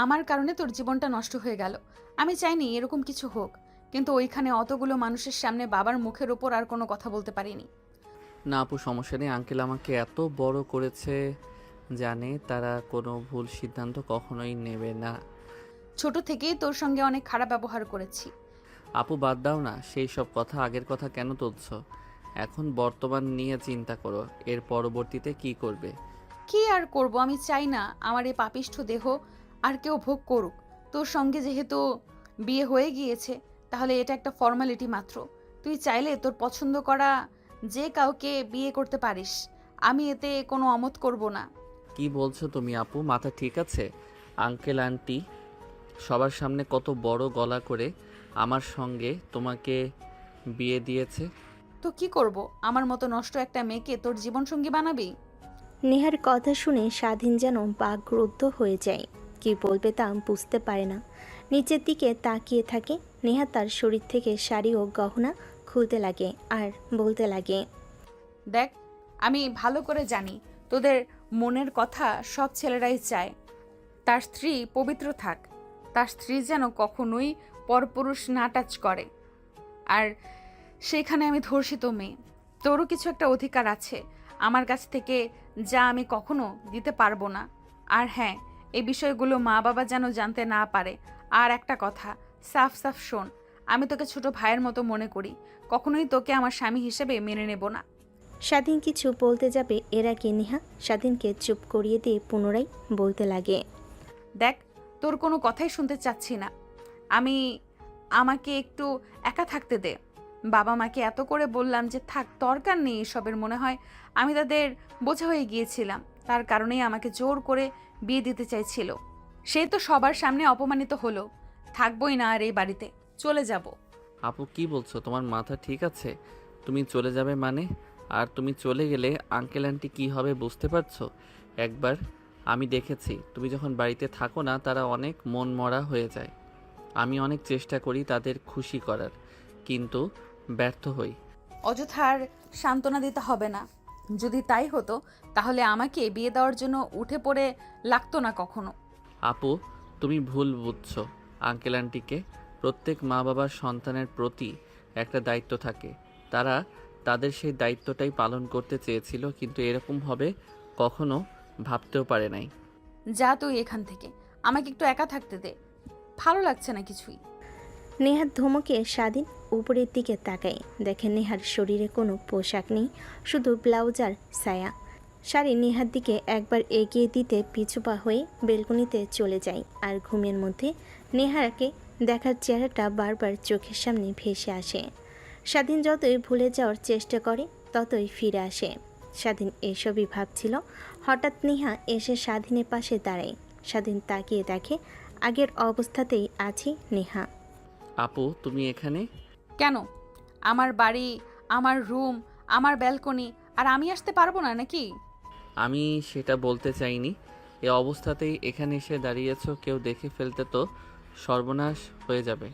আমার কারণে তোর জীবনটা নষ্ট হয়ে গেল। আমি চাইনি এরকম কিছু হোক, কিন্তু ওইখানে অতগুলো মানুষের সামনে বাবার মুখের ওপর আর কোনো কথা বলতে পারিনি। না আপু, সমস্যা নেই। আঙ্কেল আমাকে এত বড় করেছে, জানে তারা কোনো ভুল সিদ্ধান্ত কখনোই নেবে না। ছোট থেকেই তোর সঙ্গে অনেক খারাপ ব্যবহার করেছি। আপু বাদ দাও না, সেই সব কথা, আগের কথা কেন তুলছো? এখন বর্তমান নিয়ে চিন্তা করো, এর পরবর্তীতে কি করবে। কি আর করব, আমি চাই না আমার এই পাপিষ্ঠ দেহ আর কেউ ভোগ করুক। তোর সঙ্গে যেহেতু বিয়ে হয়ে গিয়েছে, তাহলে এটা একটা ফর্মালিটি মাত্র। তুই চাইলে তোর পছন্দ করা যে কাউকে বিয়ে করতে পারিস। আমি এতে কোনো অমত করব না। কি বলছো তুমি আপু, মাথা ঠিক আছে? আঙ্কেল আন্টি সবার সামনে কত বড় গলা করে আমার সঙ্গে তোমাকে বিয়ে দিয়েছে। তো কি করব, আমার মতো নষ্ট একটা মেয়েকে তোর জীবনসঙ্গী বানাবি? নেহার কথা শুনে স্বাধীন যেন বাকরুদ্ধ হয়ে যায়। কি বলবে তা বুঝতে পারে না। নিচের দিকে তাকিয়ে থাকে। নেহা তার শরীর থেকে শাড়ি ও গহনা খুলতে লাগে আর বলতে লাগে, দেখ, আমি ভালো করে জানি তোদের মনের কথা সব ছেলেরাই চায় তার স্ত্রী পবিত্র থাক, তার স্ত্রী যেন কখনোই পরপুরুষ না টাচ করে। আর সেখানে আমি ধর্ষিত মেয়ে। তোরও কিছু একটা অধিকার আছে আমার কাছ থেকে, যা আমি কখনো দিতে পারবো না। আর হ্যাঁ, এই বিষয়গুলো মা বাবা যেন জানতে না পারে। আর একটা কথা, সাফ সাফ শোন, আমি তোকে ছোট ভাইয়ের মতো মনে করি, কখনোই তোকে আমার স্বামী হিসেবে মেনে নেব না। স্বাধীন কিছু বলতে যাবে এর আগে নেহা স্বাধীনকে চুপ করিয়ে দিয়ে পুনরায় বলতে লাগে, দেখ, তোর কোনো কথাই শুনতে চাচ্ছি না আমি। আমাকে একটু একা থাকতে দে। বাবা মাকে এত করে বললাম যে থাক, দরকার নেই এসবের। মনে হয় আমি তাদের বোঝা হয়ে গিয়েছিলাম, তার কারণেই আমাকে জোর করে বিয়ে দিতে চাইছিল। সে তো সবার সামনে অপমানিত হলো। থাকবোই না আর এই বাড়িতে, চলে যাব। আপু কি বলছো, তোমার মাথা ঠিক আছে? তুমি চলে যাবে মানে? আর তুমি চলে গেলে আঙ্কেল আন্টি কি হবে বুঝতে পারছো? একবার আমি দেখেছি, তুমি যখন বাড়িতে থাকো না তারা অনেক মন মরা হয়ে যায়। আমি অনেক চেষ্টা করি তাদের খুশি করার, কিন্তু ব্যর্থ হই। অযথার সান্ত্বনা দিতে হবে না। যদি তাই হতো তাহলে আমাকে বিয়ে দেওয়ার জন্য উঠে পড়ে লাগতো না কখনো। আপু তুমি ভুল বুঝছো। আঙ্কেল আন্টিকে প্রত্যেক মা বাবার সন্তানের প্রতি একটা দায়িত্ব থাকে। তারা তাদের সেই দায়িত্বটাই পালন করতে চেয়েছিল, কিন্তু এরকম হবে কখনো ভাবতেও পারে নাই। যা তুই এখান থেকে, আমাকে একটু একা থাকতে দে, ভালো লাগছে না কিছুই। নেহার ধমকে স্বাধীন উপরের দিকে তাকায়। দেখে নেহার শরীরে কোনো পোশাক নেই, শুধু ব্লাউজ আর ছায়া। শাড়ি নেহার দিকে একবার এগিয়ে দিতে পিছুপা হয়ে বেলকনিতে চলে যায়। আর ঘুমের মধ্যে নেহারকে দেখার চেহারাটা বারবার চোখের সামনে ভেসে আসে। স্বাধীন যতই ভুলে যাওয়ার চেষ্টা করে ততই ফিরে আসে। স্বাধীন এসবই ভাবছিল, হঠাৎ নেহা এসে স্বাধীনের পাশে দাঁড়ায়। স্বাধীন তাকিয়ে দেখে আগের অবস্থাতেই আছে নেহা। আপু তুমি এখানে? কেন? আমার বাড়ি, আমার রুম, আমার ব্যালকনি, আর আমি আসতে পারবো না নাকি? আমি সেটা বলতে চাইনি। এ অবস্থাতেই এখানে এসে দাঁড়িয়েছো, কেউ দেখে ফেলতে তো সর্বনাশ হয়ে যাবে।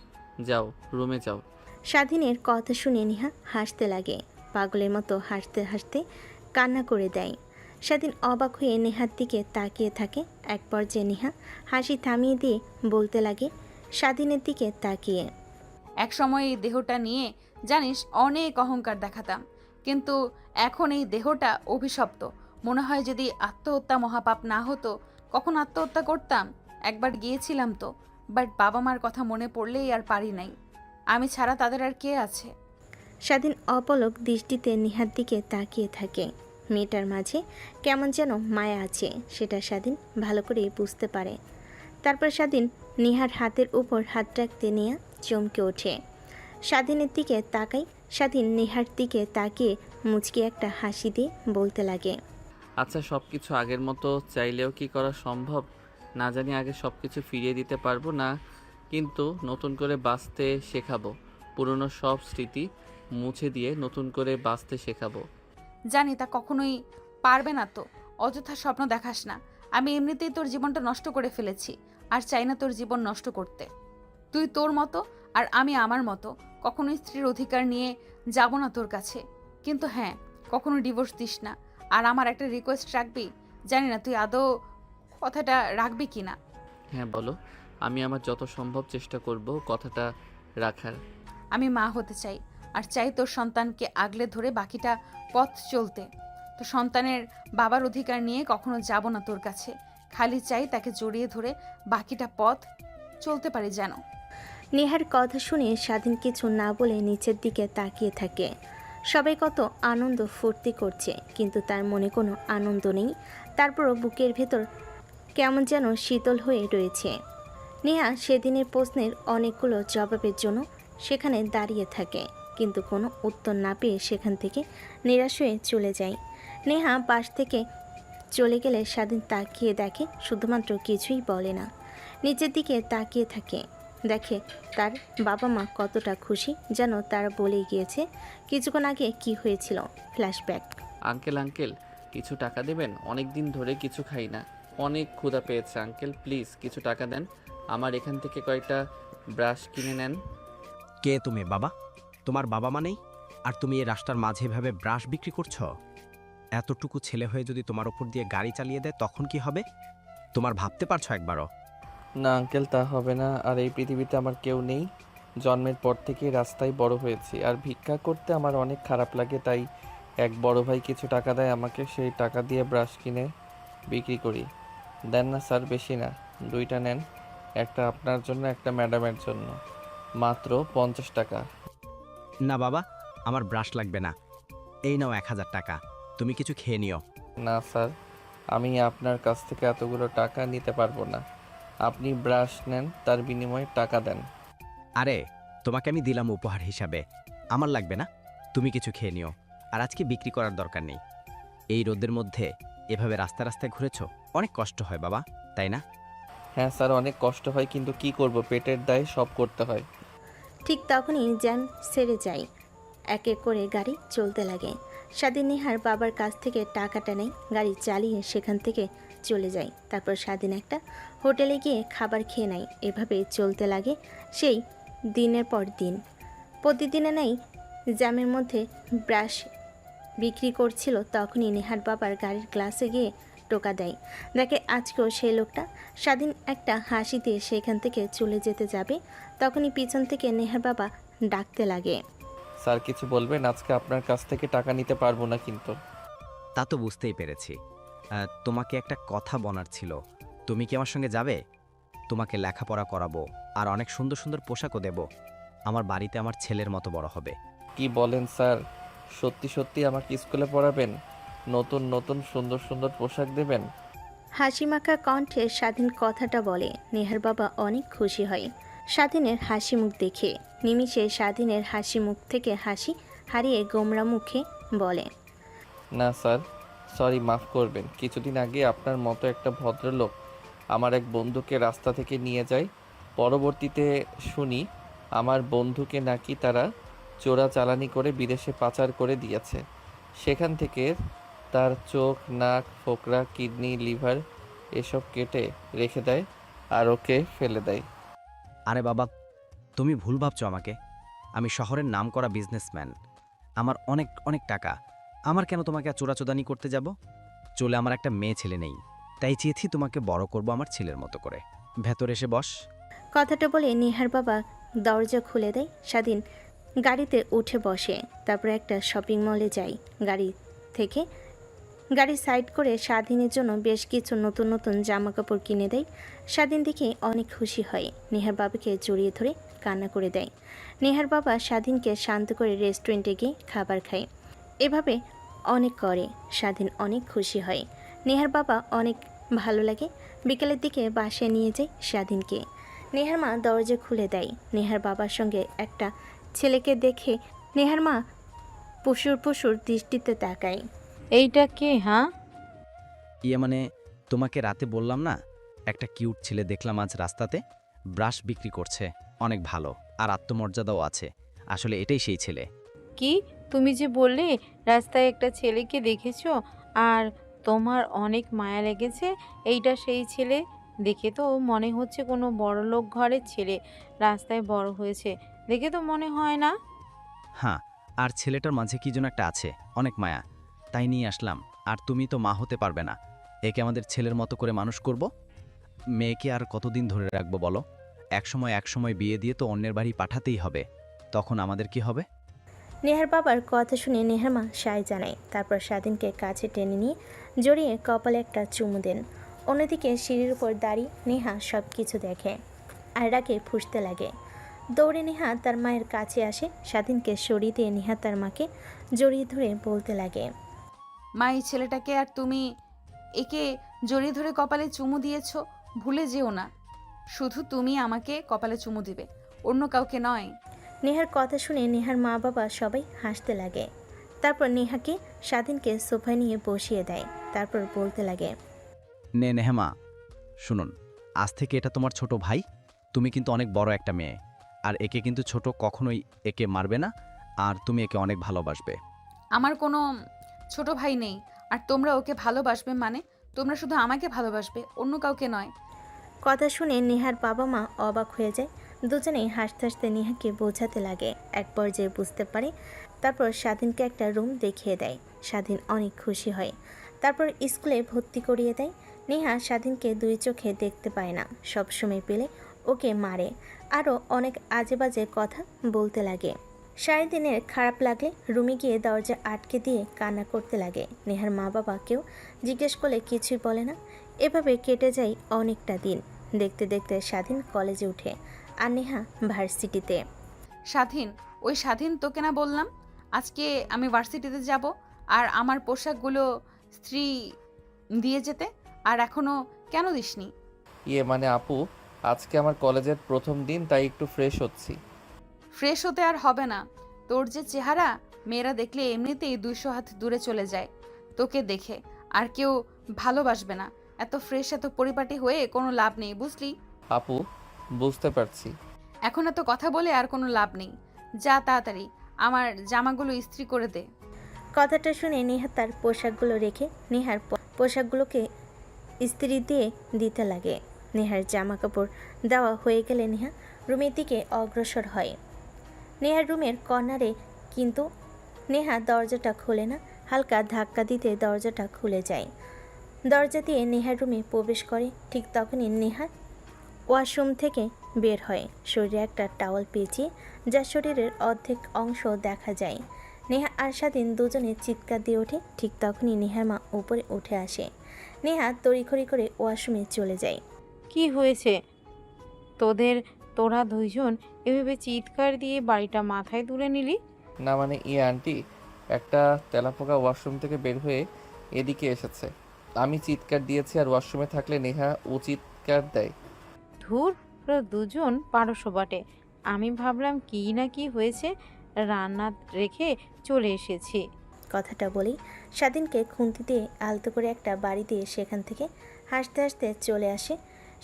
যাও, রুমে যাও। স্বাধীনের কথা শুনে নেহা হাসতে লাগে। পাগলের মতো হাসতে হাসতে কান্না করে দেয়। স্বাধীন অবাক হয়ে নেহার দিকে তাকিয়ে থাকে। এক পর্যায়ে নেহা হাসি থামিয়ে দিয়ে বলতে লাগে স্বাধীনের দিকে তাকিয়ে, এক সময় এই দেহটা নিয়ে জানিস অনেক অহংকার দেখাতাম, কিন্তু এখন এই দেহটা অভিশপ্ত। মনে হয় যদি আত্মহত্যা মহাপাপ না হতো, কখন আত্মহত্যা করতাম। একবার গিয়েছিলাম তো, বাট বাবা মার কথা মনে পড়লেই আর পারি নাই। আমি ছাড়া তাদের আর কে আছে? স্বাধীন অপলক দৃষ্টিতে নেহার দিকে তাকিয়ে থাকে। মেয়েটার মাঝে কেমন যেন মায়া আছে, সেটা স্বাধীন ভালো করে বুঝতে পারে। তারপর স্বাধীন নেহার হাতের উপর হাত রাখতে নেয়া চমকে ওঠে। স্বাধীনের দিকে তাকাই। স্বাধীন নেহার দিকে তাকিয়ে মুচকি একটা হাসি দিয়ে বলতে লাগে, আচ্ছা, সব কিছু আগের মতো চাইলেও কি করা সম্ভব? না জানি আগে সব কিছু ফিরিয়ে দিতে পারবো না, কিন্তু নতুন করে বাঁচতে শেখাবো। পুরনো সব স্মৃতি মুছে দিয়ে নতুন করে বাঁচতে শেখাবো। জানি তা কখনোই পারবে না তো। অযথা স্বপ্ন দেখাস না। আমি এমনিতেই তোর জীবনটা নষ্ট করে ফেলেছি, আর চাই না তোর জীবন নষ্ট করতে। তুই তোর মতো আর আমি আমার মতো, কখনোই স্ত্রীর অধিকার নিয়ে যাব না তোর কাছে। কিন্তু হ্যাঁ, কখনো ডিভোর্স দিস না। আর আমার একটা রিকোয়েস্ট রাখবি, জানি না তুই আদৌ কথাটা রাখবি কি না। হ্যাঁ বলো। আমি আমার যত সম্ভব চেষ্টা করব কথাটা রাখার। আমি মা হতে চাই, আর চাই তোর সন্তানকে আগলে ধরে বাকিটা পথ চলতে। তো সন্তানের বাবার অধিকার নিয়ে কখনো যাব না তোর কাছে, খালি চাই তাকে জড়িয়ে ধরে বাকিটা পথ চলতে পারি যেন। নেহার কথা শুনে স্বাধীন কিছু না বলে নিচের দিকে তাকিয়ে থাকে। সবাই কত আনন্দ ফুর্তি করছে, কিন্তু তার মনে কোনো আনন্দ নেই। তারপরও বুকের ভেতর কেমন যেন শীতল হয়ে রয়েছে। নেহা সেদিনের প্রশ্নের অনেকগুলো জবাবের জন্য সেখানে দাঁড়িয়ে থাকে, কিন্তু কোনো উত্তর না পেয়ে সেখান থেকে নিরাশ হয়ে চলে যায়। নেহা পাশ থেকে চলে গেলে স্বাধীন তাকিয়ে দেখে, শুধুমাত্র কিছুই বলে না, নিচের দিকে তাকিয়ে থাকে। দেখে তার বাবা মা কতটা খুশি, যেন তারা বলেই গিয়েছে কিছুক্ষণ আগে কি হয়েছিল। ফ্ল্যাশব্যাক। আঙ্কেল আঙ্কেল কিছু টাকা দেবেন? অনেক দিন ধরে কিছু খাই না, অনেক ক্ষুধা পেয়েছে আঙ্কেল, প্লিজ কিছু টাকা দেন, আমার এখান থেকে কয়েকটা ব্রাশ কিনে নেন। কে তুমি বাবা? তোমার বাবা মা নেই, আর তুমি এই রাস্তার মাঝে এভাবে ব্রাশ বিক্রি করছো? এতটুকু ছেলে হয়ে যদি তোমার উপর দিয়ে গাড়ি চালিয়ে দেয় তখন কি হবে? তোমার ভাবতে পারছো একবারও? না আঙ্কেল, তা হবে না। আর এই পৃথিবীতে আমার কেউ নেই, জন্মের পর থেকে রাস্তায় বড় হয়েছি, আর ভিক্ষা করতে আমার অনেক খারাপ লাগে, তাই এক বড় ভাই কিছু টাকা দেয় আমাকে, সেই টাকা দিয়ে ব্রাশ কিনে বিক্রি করি। দেন না স্যার, বেশি না, দুইটা নেন, একটা আপনার জন্য একটা ম্যাডামের জন্য, মাত্র 50 টাকা। না বাবা, আমার ব্রাশ লাগবে না। এই নাও 1000 টাকা, তুমি কিছু খেয়ে নিও। না স্যার, আমি আপনার কাছ থেকে এতগুলো টাকা নিতে পারবো না, আপনি ব্রাশ নেন, তার বিনিময়ে টাকা দেন। আরে তোমাকে আমি দিলাম উপহার হিসাবে, আমার লাগবে না, তুমি কিছু খেয়ে নিও। আর আজকে বিক্রি করার দরকার নেই। এই রোদের মধ্যে এভাবে রাস্তা রাস্তায় ঘুরেছো, অনেক কষ্ট হয় বাবা, তাই না? হ্যাঁ স্যার, অনেক কষ্ট হয়, কিন্তু কি করব, পেটের দায়ে সব করতে হয়। ঠিক তখনই জ্যাম সেরে যায়। এক এক করে গাড়ি চলতে লাগে। স্বাধীন নেহার বাবার কাছ থেকে টাকাটা নেয়, গাড়ি চালিয়ে সেখান থেকে চলে যায়। তারপর স্বাধীন একটা হোটেলে গিয়ে খাবার খেয়ে নেয়। এভাবে চলতে লাগে সেই দিনের পর দিন। প্রতিদিনে নেই জ্যামের মধ্যে ব্রাশ বিক্রি করছিল, তখনই নেহার বাবার গাড়ির গ্লাসে গিয়ে টোকা দেয়। দেখে আজকেও সেই লোকটা। স্বাধীন একটা হাসি দিয়ে সেখান থেকে চলে যেতে যাবে, তখনই পিছন থেকে নেহার বাবা ডাকতে লাগে। স্যার কিছু বলবেন? আজকে আপনার কাছ থেকে টাকা নিতে পারবো না কিন্তু। তা তো বুঝতেই পেরেছি। তোমাকে একটা কথা বলার ছিল, তুমি কি আমার সঙ্গে যাবে? তোমাকে লেখাপড়া করাবো, আর অনেক সুন্দর সুন্দর পোশাকও দেব। আমার বাড়িতে আমার ছেলের মতো বড় হবে। কি বলেন স্যার? সত্যি সত্যি আমাকে স্কুলে পড়াবেন? নতুন নতুন সুন্দর সুন্দর পোশাক দেবেন? হাসিমাখা কণ্ঠে স্বাধীন কথাটা বলে। নেহার বাবা অনেক খুশি হয় স্বাধীনের হাসি মুখ দেখে। নিমিষে স্বাধীনের হাসি মুখ থেকে হাসি হারিয়ে গোমরা মুখে বলে, না স্যার, সরি, মাফ করবেন। কিছুদিন আগে আপনার মতো একটা ভদ্রলোক আমার এক বন্ধুকে রাস্তা থেকে নিয়ে যায়। পরবর্তীতে শুনি আমার বন্ধুকে নাকি তারা চোরাচালানি করে বিদেশে পাচার করে দিয়েছে। সেখান থেকে তার চোখ, নাক, ফোকরা, কিডনি, লিভার এসব কেটে রেখে দেয় আর ওকে ফেলে দেয়। আরে বাবা, তুমি ভুল ভাবছো আমাকে। আমি শহরের নামকরা বিজনেসম্যান, আমার অনেক অনেক টাকা। আমার কেন তোমাকে চোরাচোদানি করতে যাব? চলে আমার একটা মেয়ে ছেলে নেই, তাই চেয়েছি তোমাকে বড় করব আমার ছেলের মতো করে। ভেতর এসে বস। কথাটা বলে নেহার বাবা দরজা খুলে দেয়। স্বাধীন গাড়িতে উঠে বসে। তারপর একটা শপিং মলে যায়। গাড়ি সাইড করে স্বাধীনের জন্য বেশ কিছু নতুন নতুন জামা কাপড় কিনে দেয়। স্বাধীন দেখে অনেক খুশি হয়, নেহার বাবাকে জড়িয়ে ধরে কান্না করে দেয়। নেহার বাবা স্বাধীনকে শান্ত করে রেস্টুরেন্টে গিয়ে খাবার খায়। এভাবে অনেক করে স্বাধীন অনেক খুশি হয়। নেহার বাবা অনেক ভালো লাগে। বিকেলের দিকে বাসায় নিয়ে যায় স্বাধীনকে। নেহার মা দরজা খুলে দেয়। নেহার বাবার সঙ্গে একটা ছেলেকে দেখে নেহার মা পশুর পশুর দৃষ্টিতে তাকায়। এইটা কে? হ্যাঁ, মানে তোমাকে রাতে বললাম না, একটা কিউট ছেলে দেখলাম আজ রাস্তাতে, ব্রাশ বিক্রি করছে, অনেক ভালো আর আত্মমর্যাদাও আছে। আসলে এটাই সেই ছেলে। কি তুমি যে বললে রাস্তায় একটা ছেলেকে দেখেছো আর তোমার অনেক মায়া লেগেছে, এইটা সেই ছেলে? দেখে তো মনে হচ্ছে কোনো বড়লোক ঘরের ছেলে, রাস্তায় বড় হয়েছে দেখে তো মনে হয় না। হ্যাঁ, আর ছেলেটার মাঝে কি যেন একটা আছে, অনেক মায়া, তাই নিয়ে আসলাম। আর তুমি তো মা হতে পারবে না, একে আমাদের ছেলের মতো করে মানুষ করব। মেয়েকে আর কতদিন ধরে রাখবো বলো? এক সময় বিয়ে দিয়ে তো অন্যের বাড়ি পাঠাতেই হবে। তখন আমাদের কি হবে? নেহার বাবার কথা শুনে নেহার মা সায় জানায়, তারপর স্বাধীনকে কাছে টেনে নিয়ে জড়িয়ে কপালে একটা চুমু দেন। অন্যদিকে সিঁড়ির উপর দাঁড়িয়ে নেহা সব কিছু দেখে আর রাগে ফুঁসতে লাগে। দৌড়ে নেহা তার মায়ের কাছে আসে, স্বাধীনকে সরিয়ে দিয়ে নেহা তার মাকে জড়িয়ে ধরে বলতে লাগে, মা, এই ছেলেটাকে আর তুমি একে জড়িয়ে ধরে কপালে চুমু দিয়েছো, ভুলে যেও না। শুধু তুমি আমাকে কপালে চুমু দিবে, অন্য কাউকে নয়। নেহার কথা শুনে নেহার মা বাবা সবাই হাসতে লাগে। তারপর নেহাকে স্বাধীনকে সোফায় নিয়ে বসিয়ে দেয়, তারপর বলতে লাগে, নেহামা, শুনুন, আজ থেকে এটা তোমার ছোট ভাই। তুমি কিন্তু অনেক বড় একটা মেয়ে, আর একে কিন্তু ছোট কখনোই একে মারবে না, আর তুমি একে অনেক ভালোবাসবে। আমার কোনো ছোট ভাই নেই, আর তোমরা ওকে ভালোবাসবে মানে তোমরা শুধু আমাকে ভালোবাসবে, অন্য কাউকে নয়। কথা শুনে নেহার বাবা মা অবাক হয়ে যায়। দুজনেই হাসতে হাসতে নেহাকে বোঝাতে লাগে। এক পর্যায়ে বুঝতে পারে, তারপর স্বাধীনকে একটা রুম দেখিয়ে দেয়। স্বাধীন অনেক খুশি হয়। তারপর স্কুলে ভর্তি করিয়ে দেয়। নেহা স্বাধীনকে দুই চোখে দেখতে পায় না, সবসময় পেলে ওকে মারে, আরও অনেক আজে বাজে কথা বলতে লাগে। সারাদিনের খারাপ লাগলে রুমে গিয়ে দরজা আটকে দিয়ে কান্না করতে লাগে। নেহার মা বাবা কেউ জিজ্ঞেস করলে কিছুই বলে না। এভাবে কেটে যায় অনেকটা দিন। দেখতে দেখতে স্বাধীন কলেজে উঠে, আর নেহা ভার্সিটিতে। স্বাধীন, ওই স্বাধীন তোকে না বললাম আজকে আমি ভার্সিটিতে যাব আর আমার পোশাকগুলো স্ত্রী দিয়ে যেতে, আর এখনো কেন দিসনি? মানে আপু, আজকে আমার কলেজের প্রথম দিন, তাই একটু ফ্রেশ হচ্ছি। ফ্রেশ হতে আর হবে না, তোর যে চেহারা, মেয়েরা দেখলে এমনিতেই 200 হাত দূরে চলে যায় তোকে দেখে, আর কেউ ভালোবাসবে না। এত ফ্রেশ এত পরিপাটি হয়ে কোনো লাভ নেই, বুঝলি? আপু, বুঝতে পারছি। এখন এত কথা বলে আর কোনো লাভ নেই, যা তাড়াতাড়ি আমার জামাগুলো ইস্ত্রি করে দে। কথাটা শুনে নেহা তার পোশাকগুলো রেখে নেহার পোশাকগুলোকে ইস্ত্রি দিয়ে দিতে লাগে। নেহার জামা কাপড় দেওয়া হয়ে গেলে নেহা রুমের দিকে অগ্রসর হয়। নেহার রুমের কর্নারে, কিন্তু নেহা দরজাটা খোলে না। হালকা ধাক্কা দিতে দরজাটা খুলে যায়। দরজা দিয়ে নেহার রুমে প্রবেশ করে। ঠিক তখনই নেহা ওয়াশরুম থেকে বের হয়, শরীরে একটা টাওয়াল পেঁচিয়ে, যার শরীরের অর্ধেক অংশ দেখা যায়। নেহা আর স্বাধীন দুজনে চিৎকার দিয়ে ওঠে। ঠিক তখনই নেহার মা উপরে উঠে আসে। নেহা তড়িঘড়ি করে ওয়াশরুমে চলে যায়। কি হয়েছে তোরা দুইজন এভাবে চিৎকার দিয়ে বাড়িটা মাথায় তুলে নিলি? না মানে আন্টি, একটা তেলাপোকা ওয়াশরুম থেকে বের হয়ে এদিকে এসেছে। আমি চিৎকার দিয়েছি, আর ওয়াশরুমে থাকলে নেহা ও চিৎকার দেয়। ধুর, ওরা দুজন পারস্য বটে। আমি ভাবলাম কি না কি হয়েছে, রান্না রেখে চলে এসেছি। কথাটা বলেই স্বাধীনকে খুন্তি দিয়ে আলতো করে একটা বাড়ি দিয়ে সেখান থেকে হাসতে হাসতে চলে আসে।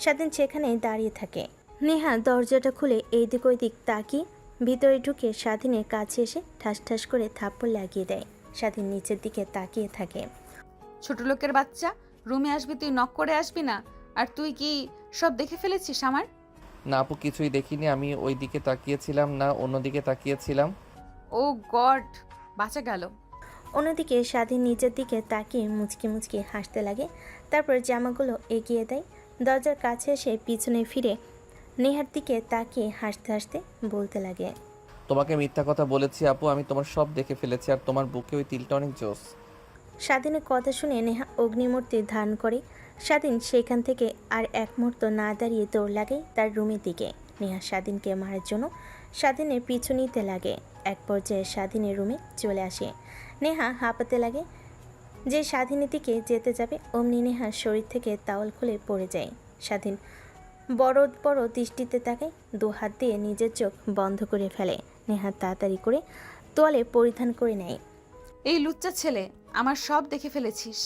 স্বাধীন সেখানেই দাঁড়িয়ে থাকে। নেহা দরজাটা খুলে এইদিক ওইদিক তাকিয়ে ভিতরে ঢুকে স্বাধীনের কাছে এসে ঠাস ঠাস করে থাপ্পড় লাগিয়ে দেয়। স্বাধীন নিচের দিকে তাকিয়ে থাকে। ছোট লোকের বাচ্চা, রুমে আসবি তুই নক করে আসবি না? আর তুই কি সব দেখে ফেলেছিস আমার? না আপু, কিছুই দেখিনি। আমি ওই দিকে তাকিয়েছিলাম না, অন্যদিকে তাকিয়েছিলাম। ও গড, বাঁচা গেল। অন্যদিকে স্বাধীন নিচের দিকে তাকিয়ে মুচকি মুচকি হাসতে লাগে। তারপর জামাগুলো এগিয়ে দেয়। দরজার কাছে এসে পিছনে ফিরে নেহার দিকে তাকিয়ে হাসতে হাসতে বলতে লাগে, তোমাকে মিথ্যা কথা বলেছি আপু, আমি তোমার সব দেখে ফেলেছি, আর তোমার বুকে ওই তিলটা অনেক জোস। স্বাধীনের কথা শুনে নেহা অগ্নিমূর্তি ধারণ করে। স্বাধীন সেখান থেকে আর এক মুহূর্ত না দাঁড়িয়ে দৌড় লাগে তার রুমের দিকে। নেহা স্বাধীনকে মারার জন্য স্বাধীনের পিছু নিতে লাগে। এক পর্যায়ে স্বাধীনের রুমে চলে আসে। নেহা হাঁপাতে লাগে। যে স্বাধীনের দিকে যেতে যাবে অমনি নেহার শরীর থেকে তাওয়াল খুলে পড়ে যায়। স্বাধীন বড় বড় দৃষ্টিতে তাকে দু হাত দিয়ে নিজের চোখ বন্ধ করে ফেলে। নেহা তাড়াতাড়ি করে তোয়ালে পরিধান করে নেয়। এই লুচ্চা ছেলে, আমার সব দেখে ফেলেছিস,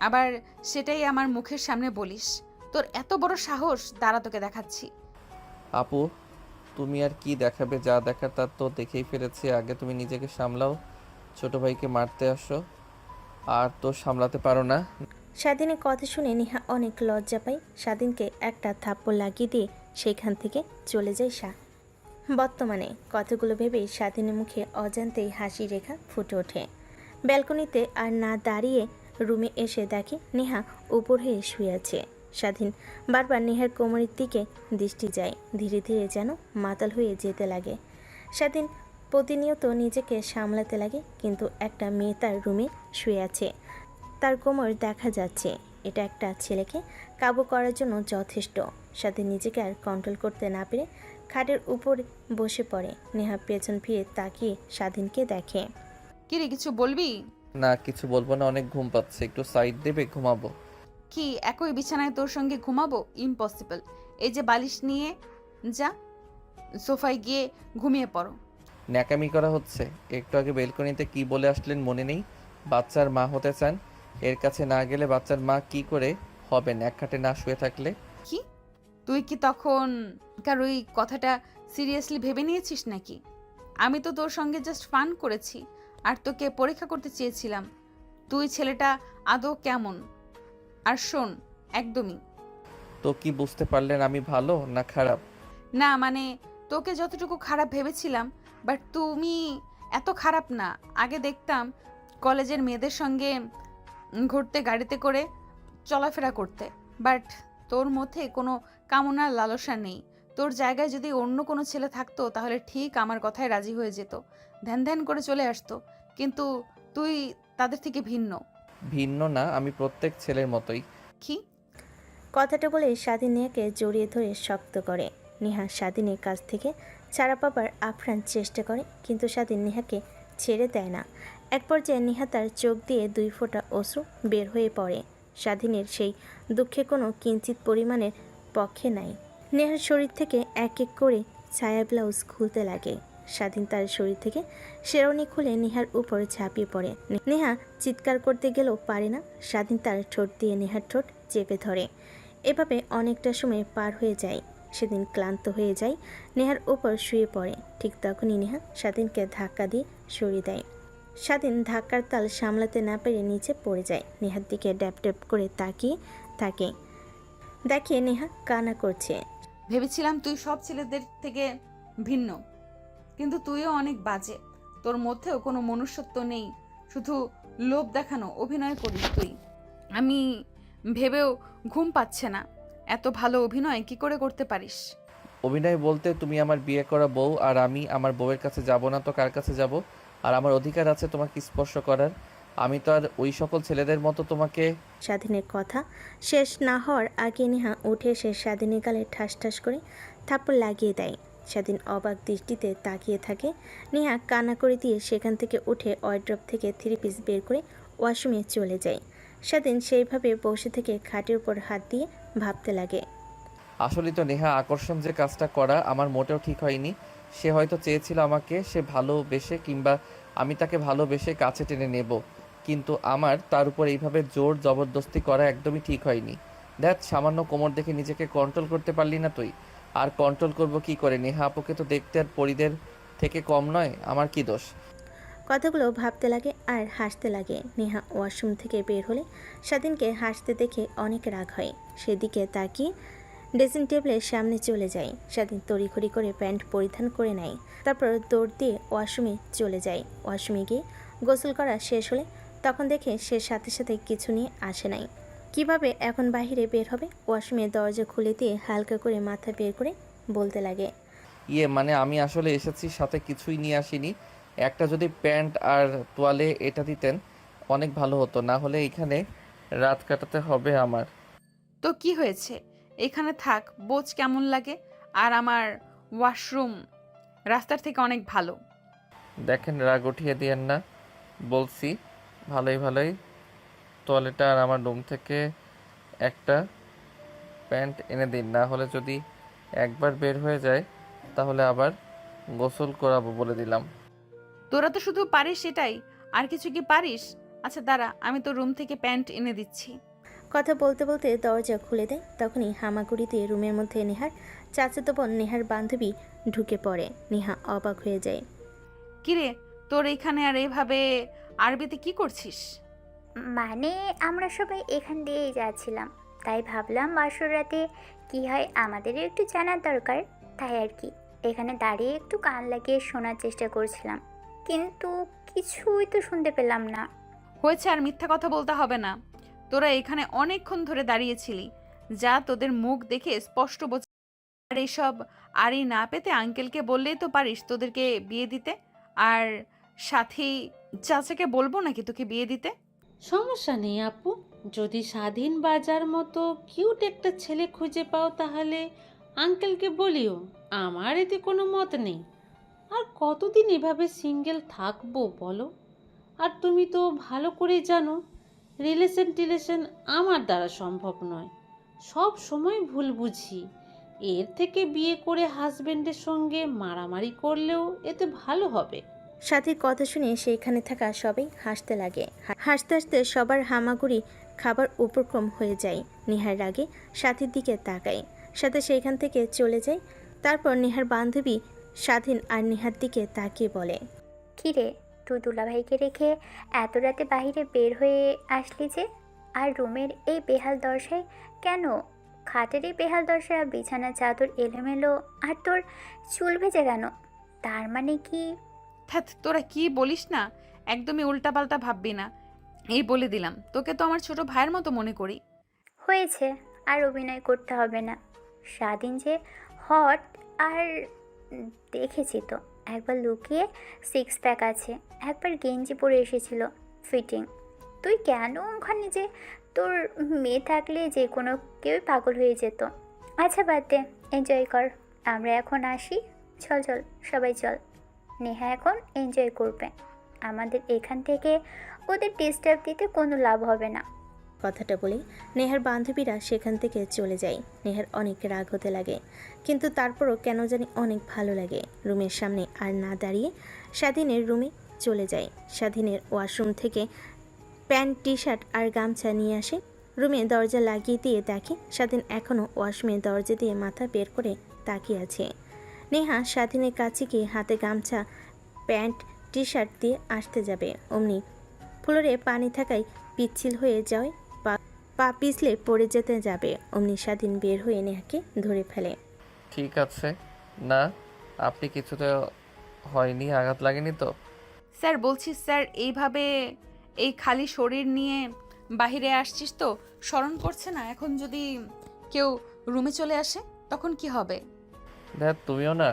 আবার সেটাই আমার মুখের সামনে বলিস? তোর এত বড় সাহস, দাঁড়া তোকে দেখাচ্ছি। আপু, তুমি আর কি দেখাবে? যা দেখার তা তো দেখেই ফেলেছি। আগে তুমি নিজেকে সামলাও। ছোট ভাইকে মারতে আসো আর তো সামলাতে পারো না। স্বাধীনের কথা শুনে নেহা অনেক লজ্জা পায়। স্বাধীনকে একটা থাপ্পড় লাগিয়ে দিয়ে সেখান থেকে চলে যায় বর্তমানে কথাগুলো ভেবেই স্বাধীনের মুখে অজান্তেই হাসি রেখা ফুটে ওঠে। ব্যালকনিতে আর না দাঁড়িয়ে রুমে এসে দেখে নেহা উপর হয়ে শুয়ে আছে। স্বাধীন বারবার নেহার কোমরের দিকে দৃষ্টি যায়, ধীরে ধীরে যেন মাতাল হয়ে যেতে লাগে। স্বাধীন প্রতিনিয়ত নিজেকে সামলাতে লাগে, কিন্তু একটা মেয়ে তার রুমে শুয়ে আছে, তার কোমর দেখা যাচ্ছে। এটা একটা ছেলেকে কাবু করার জন্য যথেষ্ট। স্বাধীন নিজেকে আর কন্ট্রোল করতে না পেরে খাটের উপর বসে পড়ে। নেহা পেছন ফিরে তাকিয়ে স্বাধীনকে দেখে। কিরে কিছু বলবি? না কিছু বলবো না, অনেক ঘুম পাচ্ছে, একটু সাইড দেবে, ঘুমাবো। কি একই বিছানায় তোর সঙ্গে ঘুমাবো? ইম্পসিবল। এই যে বালিশ নিয়ে যা, সোফায় গিয়ে ঘুমিয়ে পড়ো। ন্যাকামি করা হচ্ছে। একটু আগে বেলকনিতে কি বলে আসলেন মনে নেই? বাচ্চার মা হতে চান। এর কাছে না গেলে বাচ্চার মা কি করে হবেন এক খাটে না শুয়ে থাকলে? কি তুই কি তখন ওই কথাটা সিরিয়াসলি ভেবে নিয়েছিস নাকি? আমি তো তোর সঙ্গে জাস্ট ফান করেছি আর তোকে পরীক্ষা করতে চেয়েছিলাম তুই ছেলেটা আদৌ কেমন। আর শোন, একদমই তো কি বুঝতে পারলেন আমি ভালো না খারাপ? না, মানে তোকে যতটুকু খারাপ ভেবেছিলাম, বাট তুমি এত খারাপ না। আগে দেখতাম কলেজের মেয়েদের সঙ্গে ঘুরতে, গাড়িতে করে চলাফেরা করতে, বাট তোর মধ্যে কোনো কামনার লালসা নেই। তোর জায়গায় যদি অন্য কোনো ছেলে থাকতো তাহলে ঠিক আমার কথায় রাজি হয়ে যেত, ধ্যান ধ্যান করে চলে আসতো, কিন্তু তুই তাদের থেকে ভিন্ন। ভিন্ন না, আমি প্রত্যেক ছেলের মতোই। কি? কথাটা বলে স্বাধীন নেহাকে জড়িয়ে ধরে শক্ত করে। নেহা স্বাধীনের কাছ থেকে ছাড়া পাবার আপ্রাণ চেষ্টা করে, কিন্তু স্বাধীন নেহাকে ছেড়ে দেয় না। এক পর্যায়ে নেহা তার চোখ দিয়ে 2 ফোঁটা অশ্রু বের হয়ে পড়ে। স্বাধীনের সেই দুঃখে কোনো কিঞ্চিত পরিমাণের পক্ষে নাই। নেহার শরীর থেকে এক এক করে ছায়া ব্লাউজ খুলতে লাগে। স্বাধীন তার শরীর থেকে শেরওয়ানি খুলে নেহার উপর ঝাঁপিয়ে পড়ে। নেহা চিৎকার করতে গেলেও পারে না। স্বাধীন তার ঠোঁট দিয়ে নেহার ঠোঁট চেপে ধরে। এভাবে অনেকটা সময় পার হয়ে যায়। সেদিন ক্লান্ত হয়ে যায়, নেহার উপর শুয়ে পড়ে। ঠিক তখনই নেহা স্বাধীনকে ধাক্কা দিয়ে সরিয়ে দেয়। স্বাধীন ধাক্কার তাল সামলাতে না পেরে নিচে পড়ে যায়। নেহার দিকে ড্যাপ ড্যাপ করে তাকিয়ে থাকে, দেখে নেহা কান্না করছে। ভেবেছিলাম তুই সব ছেলেদের থেকে ভিন্ন, কিন্তু তুইও অনেক বাজে। তোর মধ্যেও কোনো মনুষ্যত্ব নেই, শুধু লোভ দেখানো অভিনয় করিস তুই। আমি ভেবেও ঘুম পাচ্ছে না, এত ভালো অভিনয় কি করে করতে পারিস? অভিনয় বলতে তুমি আমার বিয়ে করা বউ, আর আমি আমার বউয়ের কাছে যাব না তো কার কাছে যাব? আর আমার অধিকার আছে তোমাকে স্পর্শ করার। আমি তো আর ওই সকল ছেলেদের মতো তোমাকে। স্বাধীনের কথা শেষ না হওয়ার আগে নেহা উঠে এসে স্বাধীনের গালে ঠাস ঠাস করে থাপ্পড় লাগিয়ে দেয়। স্বাধীন অবাক দৃষ্টিতে তাকিয়ে থাকে। নেহা কান্না করে দিয়ে সেখান থেকে উঠে ওয়ার্ড্রপ থেকে 3 পিস বের করে ওয়াশরুমে চলে যায়। স্বাধীন সেইভাবে বসে থেকে খাটের উপর হাত দিয়ে ভাবতে লাগে। আসলে তো নেহা আকর্ষণ যে কাজটা করা আমার মোটেও ঠিক হয়নি। সে হয়তো চেয়েছিল আমাকে সে ভালোবেসে, কিংবা আমি তাকে ভালোবেসে কাছে টেনে নেব, কিন্তু আমার তার উপর এইভাবে জোর জবরদস্তি করা একদমই ঠিক হয়নি। দেখ, সামান্য কোমর দেখে নিজেকে কন্ট্রোল করতে পারলি না তুই, আর কন্ট্রোল করব কি করে? নেহা আপুকে তো দেখতে আর পরিদের থেকে কম নয়, আমার কি দোষ? কথাগুলো ভাবতে লাগে আর হাসতে লাগে। নেহা ওয়াশরুম থেকে বের হলে স্বাধীনকে হাসতে দেখে অনেক রাগ হয়। সেদিকে তাকিয়ে ড্রেসিং টেবিলের সামনে চলে যায়। স্বাধীন তড়িঘড়ি করে প্যান্ট পরিধান করে নেয়, তারপর দৌড় দিয়ে ওয়াশরুমে চলে যায়। ওয়াশরুমে গিয়ে গোসল করা শেষ হলে তখন দেখে সে সাথে সাথে কিছু নিয়ে আসে নাই। কিভাবে এখন বাইরে বের হবে? ওয়াশরুমের দরজা খুলে দিয়ে হালকা করে মাথা বের করে বলতে লাগে, মানে আমি আসলে এসেছি, সাথে কিছুই নিয়ে আসিনি। একটা যদি প্যান্ট আর তোয়ালে এটা দিতেন অনেক ভালো হতো, না হলে এখানে রাত কাটাতে হবে আমার। তো কি হয়েছে, এখানে থাক, বোঝ কেমন লাগে। আর আমার ওয়াশরুম রাস্তার থেকে অনেক ভালো। দেখেন, রাগ উঠিয়ে দিয়েন না, বলছি ভালোই ভালোই। তোয়ালেটা আর আমার রুম থেকে একটা প্যান্ট এনে দিন, না হলে যদি একবার বের হয়ে যায় তাহলে আবার গোসল করাবো বলে দিলাম। তোরা তো শুধু পারিস সেটাই, আর কিছু কি পারিস? আচ্ছা দাঁড়া, আমি তো রুম থেকে প্যান্ট এনে দিচ্ছি। কথা বলতে বলতে দরজা খুলে দেয়। তখনই হামাগুড়ি দিয়ে রুমের মধ্যে নেহার চাচাতো বোন নেহার বান্ধবী ঢুকে পড়ে। নেহা অবাক হয়ে যায়। কিরে, তোর এইখানে আর এইভাবে আরবিতে কি করছিস? মানে আমরা সবাই এখান দিয়েই যাচ্ছিলাম, তাই ভাবলাম বাসর রাতে কী হয় আমাদেরও একটু জানার দরকার, তাই আর কি এখানে দাঁড়িয়ে একটু কান লাগিয়ে শোনার চেষ্টা করছিলাম, কিন্তু কিছুই তো শুনতে পেলাম না। হয়েছে, আর মিথ্যা কথা বলতে হবে না। তোরা এখানে অনেকক্ষণ ধরে দাঁড়িয়েছিলি, যা তোদের মুখ দেখে স্পষ্ট বোঝা। আর এইসব আরই না পেতে আঙ্কেলকে বললেই তো পারিস তোদেরকে বিয়ে দিতে। আর সাথী চাচাকে বলবো নাকি তোকে বিয়ে দিতে? সমস্যা নেই আপু, যদি স্বাধীন বাজার মতো কিউট একটা ছেলে খুঁজে পাও তাহলে আঙ্কেলকে বলিও, আমার এতে কোনো মত নেই। আর কতদিন এভাবে সিঙ্গেল থাকবো বলো? আর তুমি তো ভালো করেই জানো রিলেশন আমার দ্বারা সম্ভব নয়, সব সময় ভুল বুঝি। এর থেকে বিয়ে করে হাজবেন্ডের সঙ্গে মারামারি করলেও এতে ভালো হবে। সাথীর কথা শুনে সেইখানে থাকা সবাই হাসতে লাগে। হাসতে হাসতে সবার হামাগুড়ি খাবার উপক্রম হয়ে যায়। নেহার রাগে সাথীর দিকে তাকায়, সাথে সেইখান থেকে চলে যায়। তারপর নেহার বান্ধবী স্বাধীন আর নেহার দিকে তাকিয়ে বলে, কী রে, তুই দুলাভাইকে রেখে এত রাতে বাইরে বের হয়ে আসলি যে? আর রুমের এই বেহাল দশায় কেন? খাটের এই বেহাল দশা, বিছানা চাদর এলোমেলো, আর তোর চুল ভেজে কেন? তার মানে কি? ধ্যাৎ, তোরা কি বলিস না, একদমই উল্টাপাল্টা ভাববি না, এই বলে দিলাম। তোকে তো আমার ছোট ভাইয়ের মতো মনে করি। হয়েছে, আর অভিনয় করতে হবে না। স্বাধীন যে হট, আর দেখেছি তো, একবার লুকিয়ে সিক্স প্যাক আছে, একবার গেঞ্জি পরে এসেছিল ফিটিং। তুই কেন ওখানে যে? তোর মেয়ে থাকলে যে কোনো কেউই পাগল হয়ে যেত। আচ্ছা বাদ দে, এনজয় কর। আমরা এখন আসি, চল চল সবাই চল। নেহা এখন এনজয় করবে, আমাদের এখান থেকে ওদের ডিস্টার্ব দিতে কোনো লাভ হবে না। কথাটা বলে নেহার বান্ধবীরা সেখান থেকে চলে যায়। নেহার অনেক রাগ হতে লাগে, কিন্তু তারপরও কেন জানি অনেক ভালো লাগে। রুমের সামনে আর না দাঁড়িয়ে স্বাধীনের রুমে চলে যায়। স্বাধীনের ওয়াশরুম থেকে প্যান্ট, টি শার্ট আর গামছা নিয়ে আসে। রুমে দরজা লাগিয়ে দিয়ে দেখে স্বাধীন এখনও ওয়াশরুমের দরজা দিয়ে মাথা বের করে তাকিয়ে আছে। নেহা স্বাধীনের কাছে গিয়ে হাতে গামছা, প্যান্ট, টি শার্ট দিয়ে আসতে যাবে, অমনি ফ্লোরে পানি থাকায় পিচ্ছিল হয়ে যায়। পা পিছলে পড়ে যেতে যাবে, অমনি স্বাধীন বের হয়ে নেহাকে ধরে ফেলে। ঠিক আছে না, আপনি কিছুতে হয়নি, আঘাত লাগেনি তো? স্যার বলছি স্যার, এইভাবে এই খালি শরীর নিয়ে বাহিরে আসছিস তো শরম করছে না? এখন যদি কেউ রুমে চলে আসে তখন কি হবে? দেখ, তুমিও না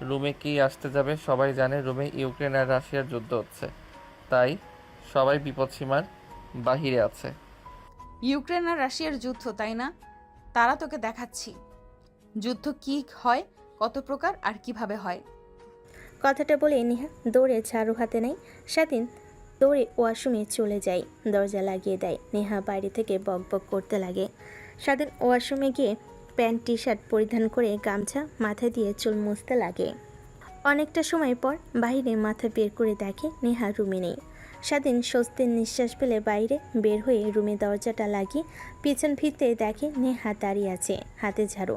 রুমে কি আসতে যাবে? সবাই জানে রুমে ইউক্রেন আর রাশিয়ার যুদ্ধ হচ্ছে, তাই সবাই বিপদসীমার বাহিরে আছে। ইউক্রেন আর রাশিয়ার যুদ্ধ, তাই না? তারা তোকে দেখাচ্ছি যুদ্ধ কি হয়, কত প্রকার আর কিভাবে হয়। কথাটা বলে নেহা দৌড়ে ঝাড়ু হাতে নেয়। স্বাধীন দৌড়ে ওয়াশরুমে চলে যায়, দরজা লাগিয়ে দেয়। নেহা বাইরে থেকে বক বক করতে লাগে। স্বাধীন ওয়াশরুমে গিয়ে প্যান্ট, টি শার্ট পরিধান করে গামছা মাথায় দিয়ে চুল মুছতে লাগে। অনেকটা সময় পর বাইরে মাথা বের করে দেখে নেহা রুমে নেই। স্বাধীন স্বস্তির নিঃশ্বাস ফেলে বাইরে বের হয়ে রুমে দরজাটা লাগিয়ে পিছন ফিরতে দেখে নেহা দাঁড়িয়ে আছে, হাতে ঝাড়ু।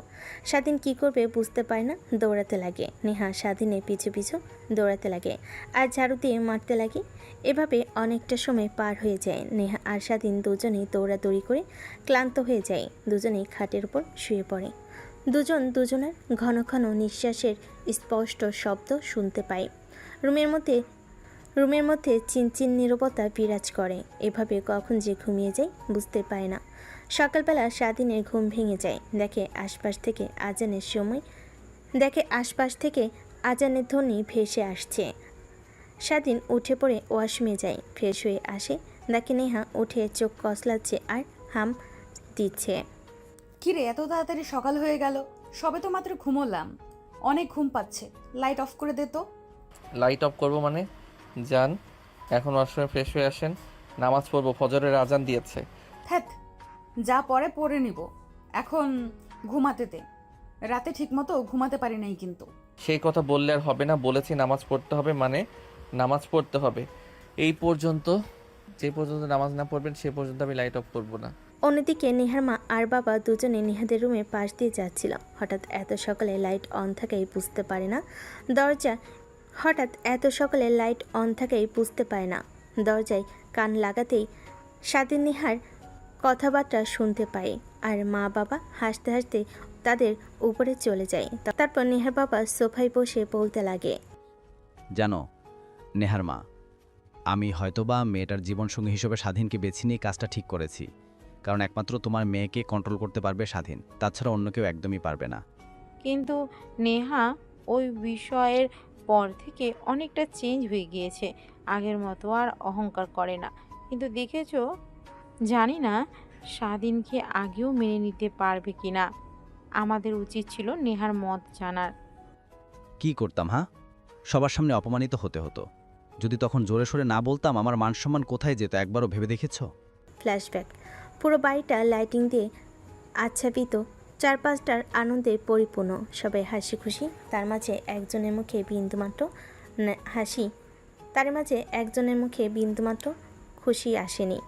স্বাধীন কী করবে বুঝতে পারে না, দৌড়াতে লাগে। নেহা স্বাধীনের পিছু পিছু দৌড়াতে লাগে আর ঝাড়ু দিয়ে মারতে লাগে। এভাবে অনেকটা সময় পার হয়ে যায়। নেহা আর স্বাধীন দুজনেই দৌড়াদৌড়ি করে ক্লান্ত হয়ে যায়। দুজনেই খাটের উপর শুয়ে পড়ে। দুজন দুজনের ঘন ঘন নিঃশ্বাসের স্পষ্ট শব্দ শুনতে পায়। রুমের মধ্যে চিনচিন নীরবতা বিরাজ করে। এভাবে কখন যে ঘুমিয়ে যায় বুঝতে পারে না। সকালবেলা স্বাধীনের ঘুম ভেঙে যায়। দেখে আশপাশ থেকে আজানের ধ্বনি ভেসে আসছে। স্বাধীন উঠে পড়ে ওয়াশরুমে যায়, ফ্রেশ হয়ে আসে। দেখে নেহা উঠে চোখ কসলাচ্ছে আর হাম দিচ্ছে। কিরে, এত তাড়াতাড়ি সকাল হয়ে গেল? সবে তো মাত্র ঘুমোলাম, অনেক ঘুম পাচ্ছে। লাইট অফ করে দে তো। লাইট অফ করবো মানে? যান, এখন ওয়াশরুমে ফ্রেশ হয়ে আসেন, নামাজ পড়বো, ফজরের আজান দিয়েছে। হ্যাঁ, যা পরে নিব, এখন ঘুমাতে দে। রাতে ঠিকমতো ঘুমাতে পারি নাই কিন্তু। সেই কথা বললে আর হবে না, বলেছি নামাজ পড়তে হবে মানে নামাজ পড়তে হবে। এই পর্যন্ত, যে পর্যন্ত নামাজ না পড়বেন সে পর্যন্ত আমি লাইট অফ করবো না। অন্যদিকে নেহার মা আর বাবা দুজনে নেহাদের রুমের পাশ দিয়ে যাচ্ছিল। হঠাৎ এত সকালে লাইট অন থাকাই বুঝতে পারে না দরজায় কান লাগাতেই স্বাধীন নেহার কথাবার্তা শুনতে পায়। আর মা বাবা হাসতে হাসতে তাদের উপরে চলে যায়। তারপর নেহার বাবা সোফায় বসে বলতে লাগে, জানো নেহার মা, আমি হয়তোবা মেয়েটার জীবনসঙ্গী হিসেবে স্বাধীনকে বেছে নিয়ে কাজটা ঠিক করেছি। কারণ একমাত্র তোমার মেয়েকে কন্ট্রোল করতে পারবে স্বাধীন, তাছাড়া অন্য কেউ একদমই পারবে না। কিন্তু নেহা ওই বিষয়ের পর থেকে অনেকটা চেঞ্জ হয়ে গিয়েছে, আগের মতো আর অহংকার করে না। কিন্তু দেখেছো, জানি না স্বাধীনকে আগেও মেনে নিতে পারবে কিনা। আমাদের উচিত ছিল নেহার মত জানার। কি করতাম হ্যাঁ? সবার সামনে অপমানিত হতে হতো। যদি তখন জোরে সোরে না বলতাম, আমার মান সম্মান কোথায় যেত একবারও ভেবে দেখেছো? ফ্ল্যাশব্যাক। পুরো বাড়িটা লাইটিং দিয়ে আচ্ছাদিত, চারপাশটার আনন্দে পরিপূর্ণ, সবাই হাসি খুশি। তার মাঝে একজনের মুখে বিন্দুমাত্র হাসি, তার মাঝে একজনের মুখে বিন্দুমাত্র খুশি আসেনি।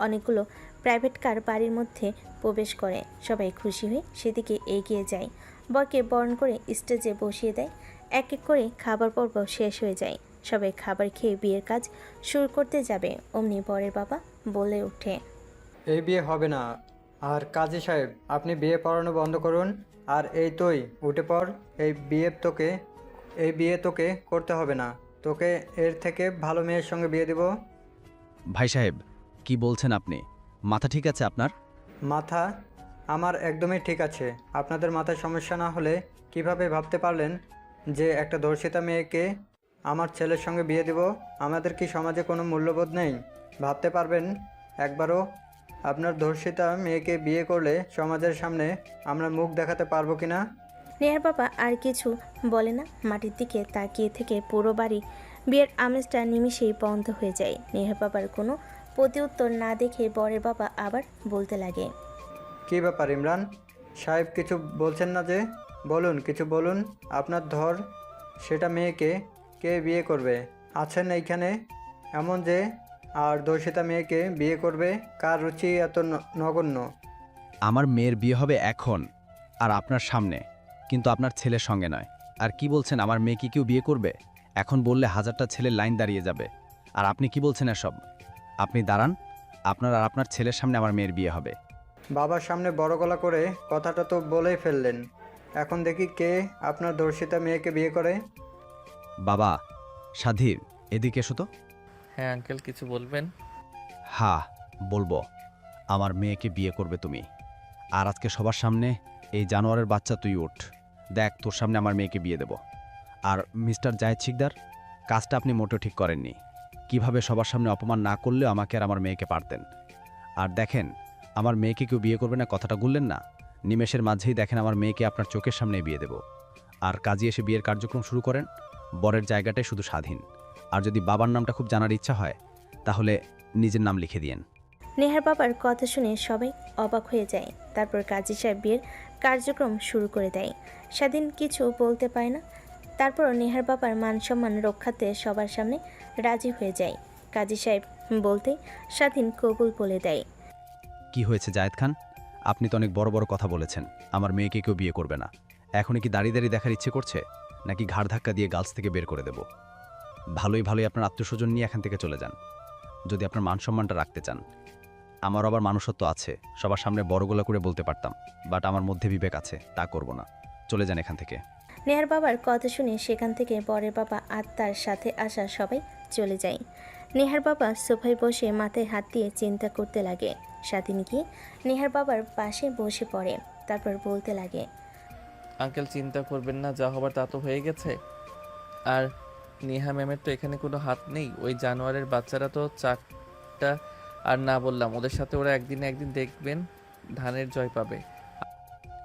অনেকগুলো প্রাইভেট কার বাড়ির মধ্যে প্রবেশ করে, সবাই খুশি হয়ে সেদিকে এগিয়ে যায়। বরকে বরণ করে স্টেজে বসিয়ে দেয়। এক এক করে খাবার পর্ব শেষ হয়ে যায়। সবাই খাবার খেয়ে বিয়ের কাজ শুরু করতে যাবে, অমনি বরের বাবা বলে ওঠে, এই বিয়ে হবে না। আর কাজী সাহেব, আপনি বিয়ে পড়ানো বন্ধ করুন। আর এই তুই উঠে পড়। এই বিয়ে তোকে করতে হবে না। তোকে এর থেকে ভালো মেয়ের সঙ্গে বিয়ে দেব। ভাই সাহেব, কি বলছেন আপনি? মাথা ঠিক আছে আপনার? মাথা আমার একদমই ঠিক আছে। আপনাদের মাথায় সমস্যা না হলে কিভাবে ভাবতে পারলেন যে একটা ধর্ষিতা মেয়েকে আমার ছেলের সঙ্গে বিয়ে দেব? আমাদের কি সমাজে কোনো মূল্যবোধ নেই? ভাবতে পারবেন একবারও? আপনার ধর্ষিতা মেয়েকে বিয়ে করলে সমাজের সামনে আমরা মুখ দেখাতে পারবো কি না? নেহার বাবা আর কিছু বলে না, মাটির দিকে তাকিয়ে থেকে পুরো বাড়ি বিয়ের আমেজটা নিমিষেই বন্ধ হয়ে যায়। নেহার বাবার কোনো প্রতিউত্তর না দেখে বরের বাবা আবার বলতে লাগে, কী ব্যাপার ইমরান সাহেব, কিছু বলছেন না যে? বলুন, কিছু বলুন। আপনার ধর সেটা মেয়েকে কে বিয়ে করবে আছেন এইখানে এমন যে? আর ধর্ষিতা মেয়েকে বিয়ে করবে কার রুচি এত নগণ্য? আমার মেয়ের বিয়ে হবে এখন, আর আপনার সামনে, কিন্তু আপনার ছেলের সঙ্গে নয়। আর কি বলছেন, আমার মেয়ে কি কেউ বিয়ে করবে? এখন বললে হাজারটা ছেলের লাইন দাঁড়িয়ে যাবে। আর আপনি কি বলছেন এসব? আপনি দাঁড়ান, আপনার আর আপনার ছেলের সামনে আমার মেয়ের বিয়ে হবে। বাবার সামনে বড় গলা করে কথাটা তো বলেই ফেললেন। এখন দেখি কে আপনার ধর্ষিতা মেয়েকে বিয়ে করে। বাবা, স্বাধীর, এদিকে এসো তো। হ্যাঁ আঙ্কেল, কিছু বলবেন? হ্যাঁ বলবো, আমার মেয়েকে বিয়ে করবে তুমি। আর আজকে সবার সামনে এই জানোয়ারের বাচ্চা তুই উঠ, দেখ তোর সামনে আমার মেয়েকে বিয়ে দেব। আর মিস্টার জায়েদ শিকদার, কাজটা আপনি মোটেও ঠিক করেননি। কিভাবে সবার সামনে অপমান না করলেও আমাকে আর আমার মেয়েকে পারতেন। আর দেখেন, আমার মেয়েকে কেউ বিয়ে করবে না কথাটা বললেন না, নিমেষের মাঝেই দেখেন আমার মেয়েকে আপনার চোখের সামনে বিয়ে দেব। আর কাজী এসে বিয়ের কার্যক্রম শুরু করেন। বরের জায়গাটাই শুধু স্বাধীন। আর যদি বাবার নামটা খুব জানার ইচ্ছা হয় তাহলে নিজের নাম লিখে দিয়েন। নেহার বাবার কথা শুনে সবাই অবাক হয়ে যায়। তারপর কাজী সাহেব বিয়ের কার্যক্রম শুরু করে দেয়। স্বাধীন কিছু বলতে পারে না। তারপর নেহার বাবার মান সম্মান রক্ষাতে সবার সামনে রাজি হয়ে যায়। কাজী সাহেব বলতেই স্বাধীন কবুল বলে দেয়। কি হয়েছে জায়েদ খান, আপনি তো অনেক বড় বড় কথা বলেছেন আমার মেয়েকে কেউ বিয়ে করবে না। এখনই কি দাঁড়িয়ে দাঁড়িয়ে দেখার ইচ্ছে করছে, নাকি ঘাড় ধাক্কা দিয়ে গার্লস থেকে বের করে দেব? ভালোই ভালোই আপনার আত্মস্বজন নিয়ে এখান থেকে চলে যান, যদি আপনার মান সম্মানটা রাখতে চান। আমার আবার মানুষত্ব আছে, সবার সামনে বড় গলা করে বলতে পারতাম, বাট আমার মধ্যে বিবেক আছে, তা করব না। চলে যান এখান থেকে। নেহার বাবার কথা শুনে সেখান থেকে বরের বাবা আর তার সাথে আসা সবাই চলে যায়। নেহার বাবা সোফায় বসে মাথায় হাত দিয়ে চিন্তা করতে লাগে। স্বাধীন গিয়ে নেহার বাবার পাশে বসে পড়ে, তারপর বলতে লাগে, আঙ্কেল চিন্তা করবেন না, যা হবার তা তো হয়ে গেছে। আর নেহা ম্যামের তো এখানে কোনো হাত নেই। ওই জানোয়ারের বাচ্চারা তো চারটা, আর না বললাম ওদের সাথে ওরা একদিন একদিন দেখবেন ধানের জয় পাবে।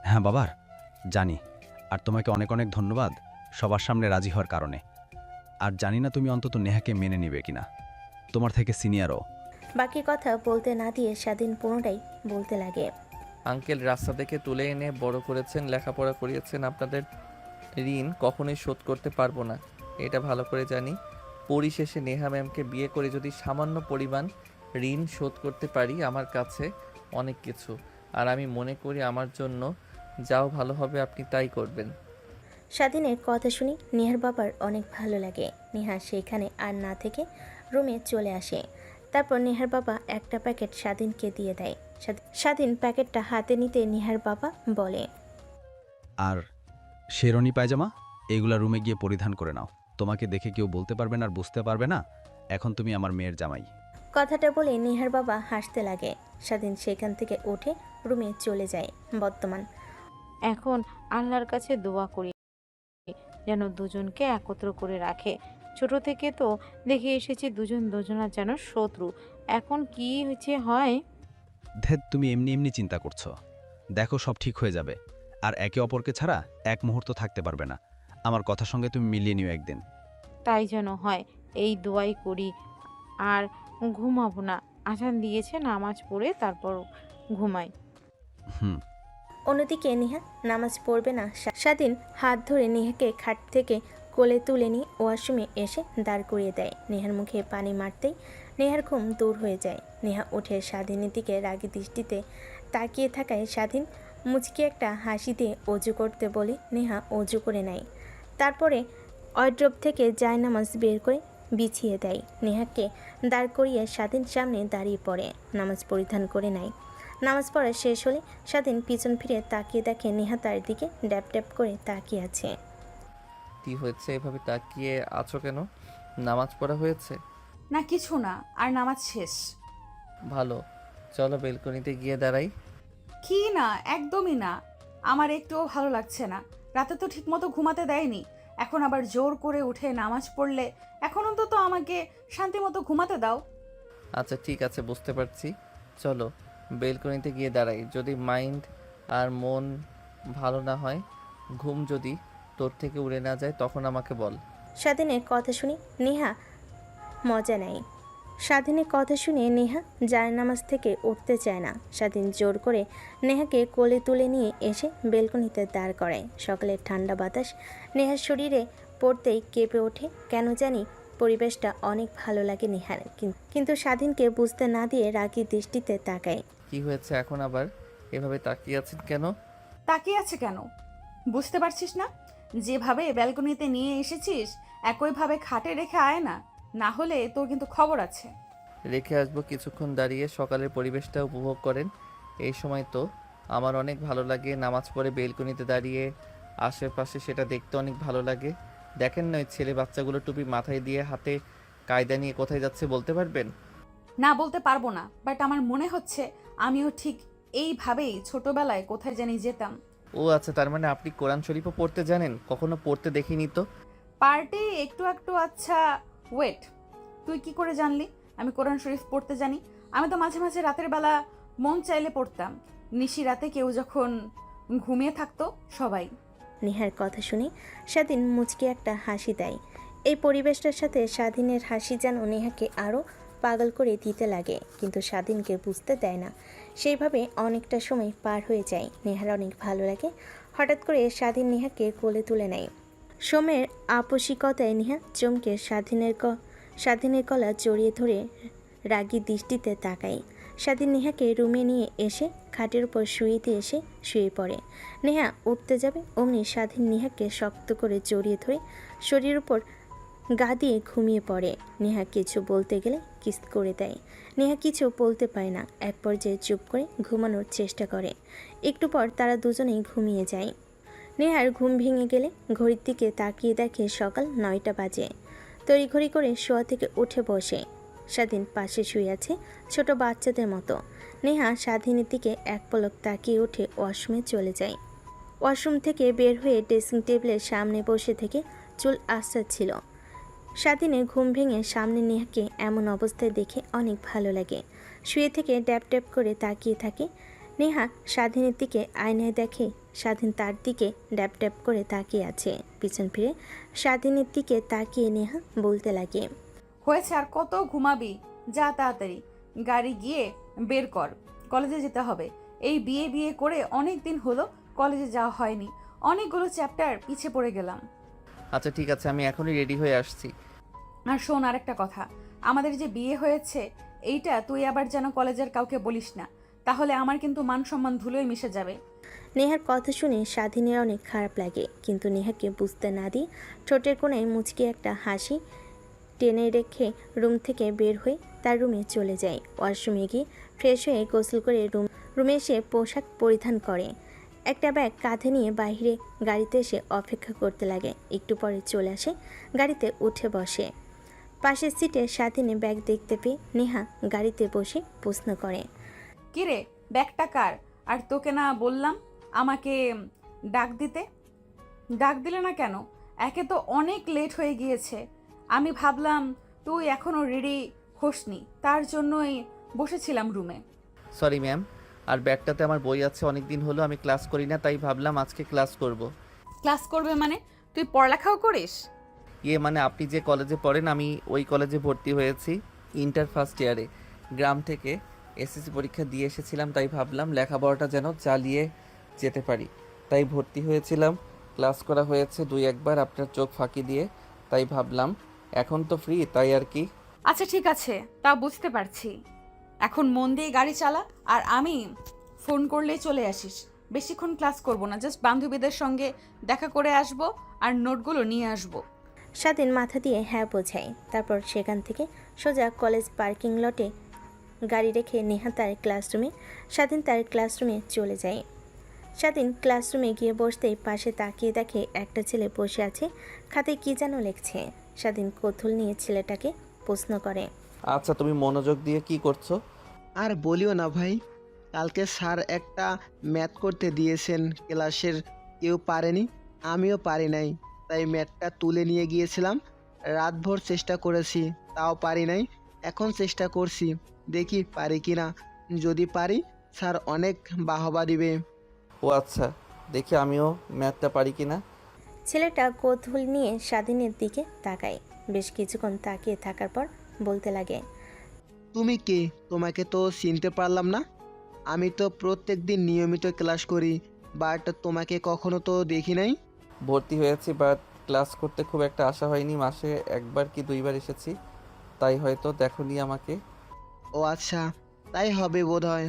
হ্যাঁ বাবার, জানি। আর তোমাকে অনেক অনেক ধন্যবাদ সবার সামনে রাজি হওয়ার কারণে। আর জানি না তুমি অন্তত নেহাকে মেনে নিবে কিনা, তোমার থেকে সিনিয়রও। বাকি কথা বলতে না দিয়ে স্বাধীন পুনরায় বলতে লাগে, আঙ্কেল রাস্তা থেকে তুলে এনে বড় করেছেন, লেখাপড়া করিয়েছেন, আপনাদের ঋণ কখনোই শোধ করতে পারবো না, এটা ভালো করে জানি। পরিশেষে নেহা ম্যামকে বিয়ে করে যদি সামান্য পরিমাণ ঋণ শোধ করতে পারি, আমার কাছে অনেক কিছু। আর আমি মনে করি আমার জন্য যাও ভালো হবে, আপনি তাই করবেন। স্বাধীনের কথা শুনি নেহার বাবার অনেক ভালো লাগে। নেহা সেখানে আর না থেকে রুমে চলে আসে। তারপর নেহার বাবা একটা প্যাকেট স্বাধীনকে দিয়ে দেয়। স্বাধীন প্যাকেটটা হাতে নিতে নেহার বাবা বলে, আর শেরনি পায়জামা এগুলা রুমে গিয়ে পরিধান করে নাও, তোমাকে দেখে কেউ বলতে পারবে না আর বুঝতে পারবে না এখন তুমি আমার মেয়ের জামাই। কথাটা বলে নেহার বাবা হাসতে লাগে। স্বাধীন সেখান থেকে উঠে রুমে চলে যায়। বর্তমান এখন আল্লাহর কাছে দোয়া করি যেন দুজনকে একত্র করে রাখে। ছোট থেকে তো দেখে এসেছি দুজন দুজনার যেন শত্রু। এখন কি হয়েছে হয়। ধ্যাত, তুমি এমনি এমনি চিন্তা করছো। দেখো, সব ঠিক হয়ে যাবে। আর একে অপরকে ছাড়া এক মুহূর্ত থাকতে পারবে না। আমার কথার সঙ্গে তুমি মিলিয়ে নিও একদিন। তাই যেন হয়, এই দোয়াই করি। আর ঘুমাবো না, আজান দিয়েছে, নামাজ পড়ে তারপর ঘুমাই। হুম। অন্যদিকে নেহা নামাজ পড়বে না। স্বাধীন হাত ধরে নেহাকে খাট থেকে কোলে তুলে নিয়ে ওয়াশরুমে এসে দাঁড় করিয়ে দেয়। নেহার মুখে পানি মারতেই নেহার ঘুম দূর হয়ে যায়। নেহা উঠে স্বাধীনের দিকে রাগী দৃষ্টিতে তাকিয়ে থাকায় স্বাধীন মুচকি একটা হাসি দিয়ে অজু করতে বলে নেহা অজু করে নেয়। তারপরে ওয়ার্ড্রোব থেকে জায়নামাজ বের করে বিছিয়ে দেয়। নেহাকে দাঁড় করিয়ে স্বাধীন সামনে দাঁড়িয়ে পড়ে, নামাজ পরিধান করে নেয়। নামাজ পড়া শেষ হলে স্বাধীন পিছন ফিরে তাকিয়ে দেখে নেহা তার দিকে ড্যাপ ড্যাপ করে তাকিয়ে আছে। কি হয়েছে, এভাবে তাকিয়ে আছো কেন? নামাজ পড়া হয়েছে? না কিছু না, আর নামাজ শেষ। ভালো, চলো বেলকনিতে গিয়ে দাঁড়াই। কি না, একদমই না। আমার একটুও ভালো লাগছে না। রাতে তো ঠিকমতো ঘুমাতে দেয়নি, এখন আবার জোর করে উঠে নামাজ পড়লে এখন অন্তত আমাকে শান্তিমতো ঘুমাতে দাও। আচ্ছা ঠিক আছে, বুঝতে পারছি। চলো বেলকনিতে গিয়ে দাঁড়াই। যদি মাইন্ড আর মন ভালো না হয়, ঘুম যদি তোর থেকে উড়ে না যায়, তখন আমাকে বল। স্বাধীনের কথা শুনে নেহা মজা নেয়। স্বাধীনের কথা শুনে নেহা জায়নামাজ থেকে উঠতে চায় না। স্বাধীন জোর করে নেহাকে কোলে তুলে নিয়ে এসে বেলকনিতে দাঁড় করায়। সকালের ঠান্ডা বাতাস নেহার শরীরে পড়তেই কেঁপে ওঠে। কেন জানি পরিবেশটা অনেক ভালো লাগে নেহার, কিন্তু স্বাধীনকে বুঝতে না দিয়ে রাগী দৃষ্টিতে তাকায়। কি হয়েছে এখন আবার এভাবে তাকিয়ে আছেন কেন? তাকিয়ে আছে কেন বুঝতে পারছিস না? যেভাবে ব্যালকনিতে নিয়ে এসেছিস একইভাবে খাটে রেখে আয় না, না হলে তোর কিন্তু খবর আছে। রেখে আসবো, কিছুক্ষণ দাঁড়িয়ে সকালের পরিবেশটা উপভোগ করেন। এই সময় তো আমার অনেক ভালো লাগে, নামাজ পড়ে বেলকনিতে দাঁড়িয়ে আশেপাশে সেটা দেখতে অনেক ভালো লাগে। দেখেন না ওই ছেলে বাচ্চাগুলো টুপি মাথায় দিয়ে হাতে কায়দা নিয়ে কোথায় যাচ্ছে, বলতে পারবেন? না বলতে পারবো না, বাট আমার মনে হচ্ছে আমিও ঠিক এইভাবেই ছোটবেলায় কোথায় জানি যেতাম। ও আচ্ছা, তার মানে আপনি কোরআন শরীফও পড়তে জানেন? কখনো পড়তে দেখিনি তো। পার্টি একটু একটু। আচ্ছা ওয়েট, তুই কি করে জানলি আমি কোরআন শরীফ পড়তে জানি? আমি তো মাঝে মাঝে রাতের বেলা মন চাইলে পড়তাম, নিশি রাতে কেউ যখন ঘুমিয়ে থাকতো সবাই। নেহার কথা শুনে স্বাধীন মুচকি একটা হাসি দেয়। এই পরিবেশটার সাথে স্বাধীনের হাসি যেন নেহাকে আরও পাগল করে দিতে লাগে, কিন্তু স্বাধীনকে বুঝতে দেয় না। সেইভাবে অনেকটা সময় পার হয়ে যায়। নেহার অনেক ভালো লাগে। হঠাৎ করে স্বাধীন নেহাকে কোলে তুলে নেয়। সোমের আপসিকতায় নেহা চমকে স্বাধীনের গলা জড়িয়ে ধরে রাগী দৃষ্টিতে তাকায়। স্বাধীন নেহাকে রুমে নিয়ে এসে খাটের উপর শুয়ে দিয়ে এসে শুয়ে পড়ে। নেহা উঠতে যাবে, অমনি স্বাধীন নেহাকে শক্ত করে জড়িয়ে ধরে শরীরের উপর গা দিয়ে ঘুমিয়ে পড়ে। নেহা কিছু বলতে গেলে কিস করে দেয়। নেহা কিছু বলতে পারে না, এক পর্যায়ে চুপ করে ঘুমানোর চেষ্টা করে। একটু পর তারা দুজনেই ঘুমিয়ে যায়। নেহার ঘুম ভেঙে গেলে ঘড়ির দিকে তাকিয়ে দেখে সকাল 9টা বাজে। তড়িঘড়ি করে শোয়া থেকে উঠে বসে। স্বাধীন পাশে শুয়ে আছে ছোট বাচ্চাদের মতো। নেহা স্বাধীনের দিকে এক পলক তাকিয়ে উঠে ওয়াশরুমে চলে যায়। ওয়াশরুম থেকে বের হয়ে ড্রেসিং টেবিলের সামনে বসে থেকে চুল আঁচড়াচ্ছিল। স্বাধীনের ঘুম ভেঙে সামনে নেহাকে এমন অবস্থায় দেখে অনেক ভালো লাগে। শুয়ে থেকে ড্যাপ ড্যাপ করে তাকিয়ে থাকে। নেহা স্বাধীনের দিকে আয়নায় দেখে স্বাধীন তার দিকে ড্যাপ ড্যাপ করে তাকিয়ে আছে। পিছন ফিরে স্বাধীনের দিকে তাকিয়ে নেহা বলতে লাগে, হয়েছে, আর কত ঘুমাবি? যা তাড়াতাড়ি গাড়ি গিয়ে বের কর, কলেজে যেতে হবে। এই বিয়ে বিয়ে করে অনেক দিন হলো কলেজে যাওয়া হয়নি, অনেকগুলো চ্যাপ্টার পিছে পড়ে গেলাম। আচ্ছা ঠিক আছে, আমি এখনই রেডি হয়ে আসছি। আর শোন আরেকটা কথা, আমাদের যে বিয়ে হয়েছে এইটা তুই আবার যেন কলেজের কাউকে বলিস না, তাহলে আমার কিন্তু মান সম্মান ধুলোয় মিশে যাবে। নেহার কথা শুনে স্বাধীনের অনেক খারাপ লাগে, কিন্তু নেহাকে বুঝতে না দিয়ে ঠোঁটের কোণায় মুচকি একটা হাসি টেনে রেখে রুম থেকে বের হয়ে তার রুমে চলে যায়। ওয়াশরুমে গিয়ে ফ্রেশ হয়ে গোসল করে রুমে এসে পোশাক পরিধান করে। একটা ব্যাগ কাঁধে নিয়ে বাইরে গাড়িতে এসে অপেক্ষা করতে লাগে। একটু পরে চলে আসে, গাড়িতে উঠে বসে। পাশের সিটে স্বাধীনে ব্যাগ দেখতে পেয়ে নেহা গাড়িতে বসে প্রশ্ন করে। কিরে, ব্যাগটা কার? আর তোকে না বললাম আমাকে ডাক দিতে? ডাক দিলে না কেন? একে তো অনেক লেট হয়ে গিয়েছে। আমি ভাবলাম তুই এখনও রেডি হোসনি, তার জন্যই বসেছিলাম রুমে। সরি ম্যাম, আর ব্যাগটাতে আমার বই আছে, অনেক দিন হলো আমি ক্লাস করি না, তাই ভাবলাম আজকে ক্লাস করব। ক্লাস করবে মানে? তুই পড়ালেখাও করিস? মানে আপনি যে কলেজে পড়েন আমি ওই কলেজে ভর্তি হয়েছি ইন্টার ফার্স্ট ইয়ারে। গ্রাম থেকে এসএসসি পরীক্ষা দিয়ে এসেছিলাম, তাই ভাবলাম লেখাপড়াটা যেন চালিয়ে যেতে পারি, তাই ভর্তি হয়েছিলাম। ক্লাস করা হয়েছে 2-1 বার আপনার চোখ ফাঁকি দিয়ে, তাই ভাবলাম এখন তো ফ্রি, তাই আর কি। আচ্ছা ঠিক আছে, তা বুঝতে পারছি। এখন মন দিয়ে গাড়ি চালা, আর আমি ফোন করলেই চলে আসিস। বেশিক্ষণ ক্লাস করব না, জাস্ট বান্ধবীদের সঙ্গে দেখা করে আসব আর নোটগুলো নিয়ে আসব। স্বাধীন মাথা দিয়ে হ্যাঁ বোঝায়। তারপর সেখান থেকে সোজা কলেজ পার্কিং লটে গাড়ি রেখে নেহা তার ক্লাসরুমে, স্বাধীন তার ক্লাসরুমে চলে যায়। স্বাধীন ক্লাসরুমে গিয়ে বসতেই পাশে তাকিয়ে দেখে একটা ছেলে বসে আছে, খাতায় কী যেন লিখছে। স্বাধীন কৌতূহল নিয়ে ছেলেটাকে প্রশ্ন করে। আচ্ছা, তুমি মনোযোগ দিয়ে কি করছো? আর বলিও না ভাই, কালকে স্যার একটা ম্যাথ করতে দিয়েছেন, ক্লাসের কেউ পারেনি, আমিও পারি নাই, তাই ম্যাথটা তুলে নিয়ে গিয়েছিলাম। রাতভর চেষ্টা করেছি, তাও পারি নাই। এখন চেষ্টা করছি, দেখি পারি কি না। যদি পারি স্যার অনেক বাহবা দিবে। ও আচ্ছা, দেখি আমিও ম্যাথটা পারি কি না। ছেলেটা কৌতূহল নিয়ে স্বাধীনের দিকে তাকায়। বেশ কিছুক্ষণ তাকিয়ে থাকার পর বলতে লাগে। তুমি কে? তোমাকে তো চিনতে পারলাম না। আমি তো প্রত্যেক দিন নিয়মিত ক্লাস করি, বাট তোমাকে কখনো তো দেখি নাই। ভর্তি হয়েছি, বাট ক্লাস করতে খুব একটা আশা হয়নি, মাসে 1 বার কি 2 বার এসেছি, তাই হয়তো দেখোনি আমাকে। ও আচ্ছা, তাই হবে বোধহয়।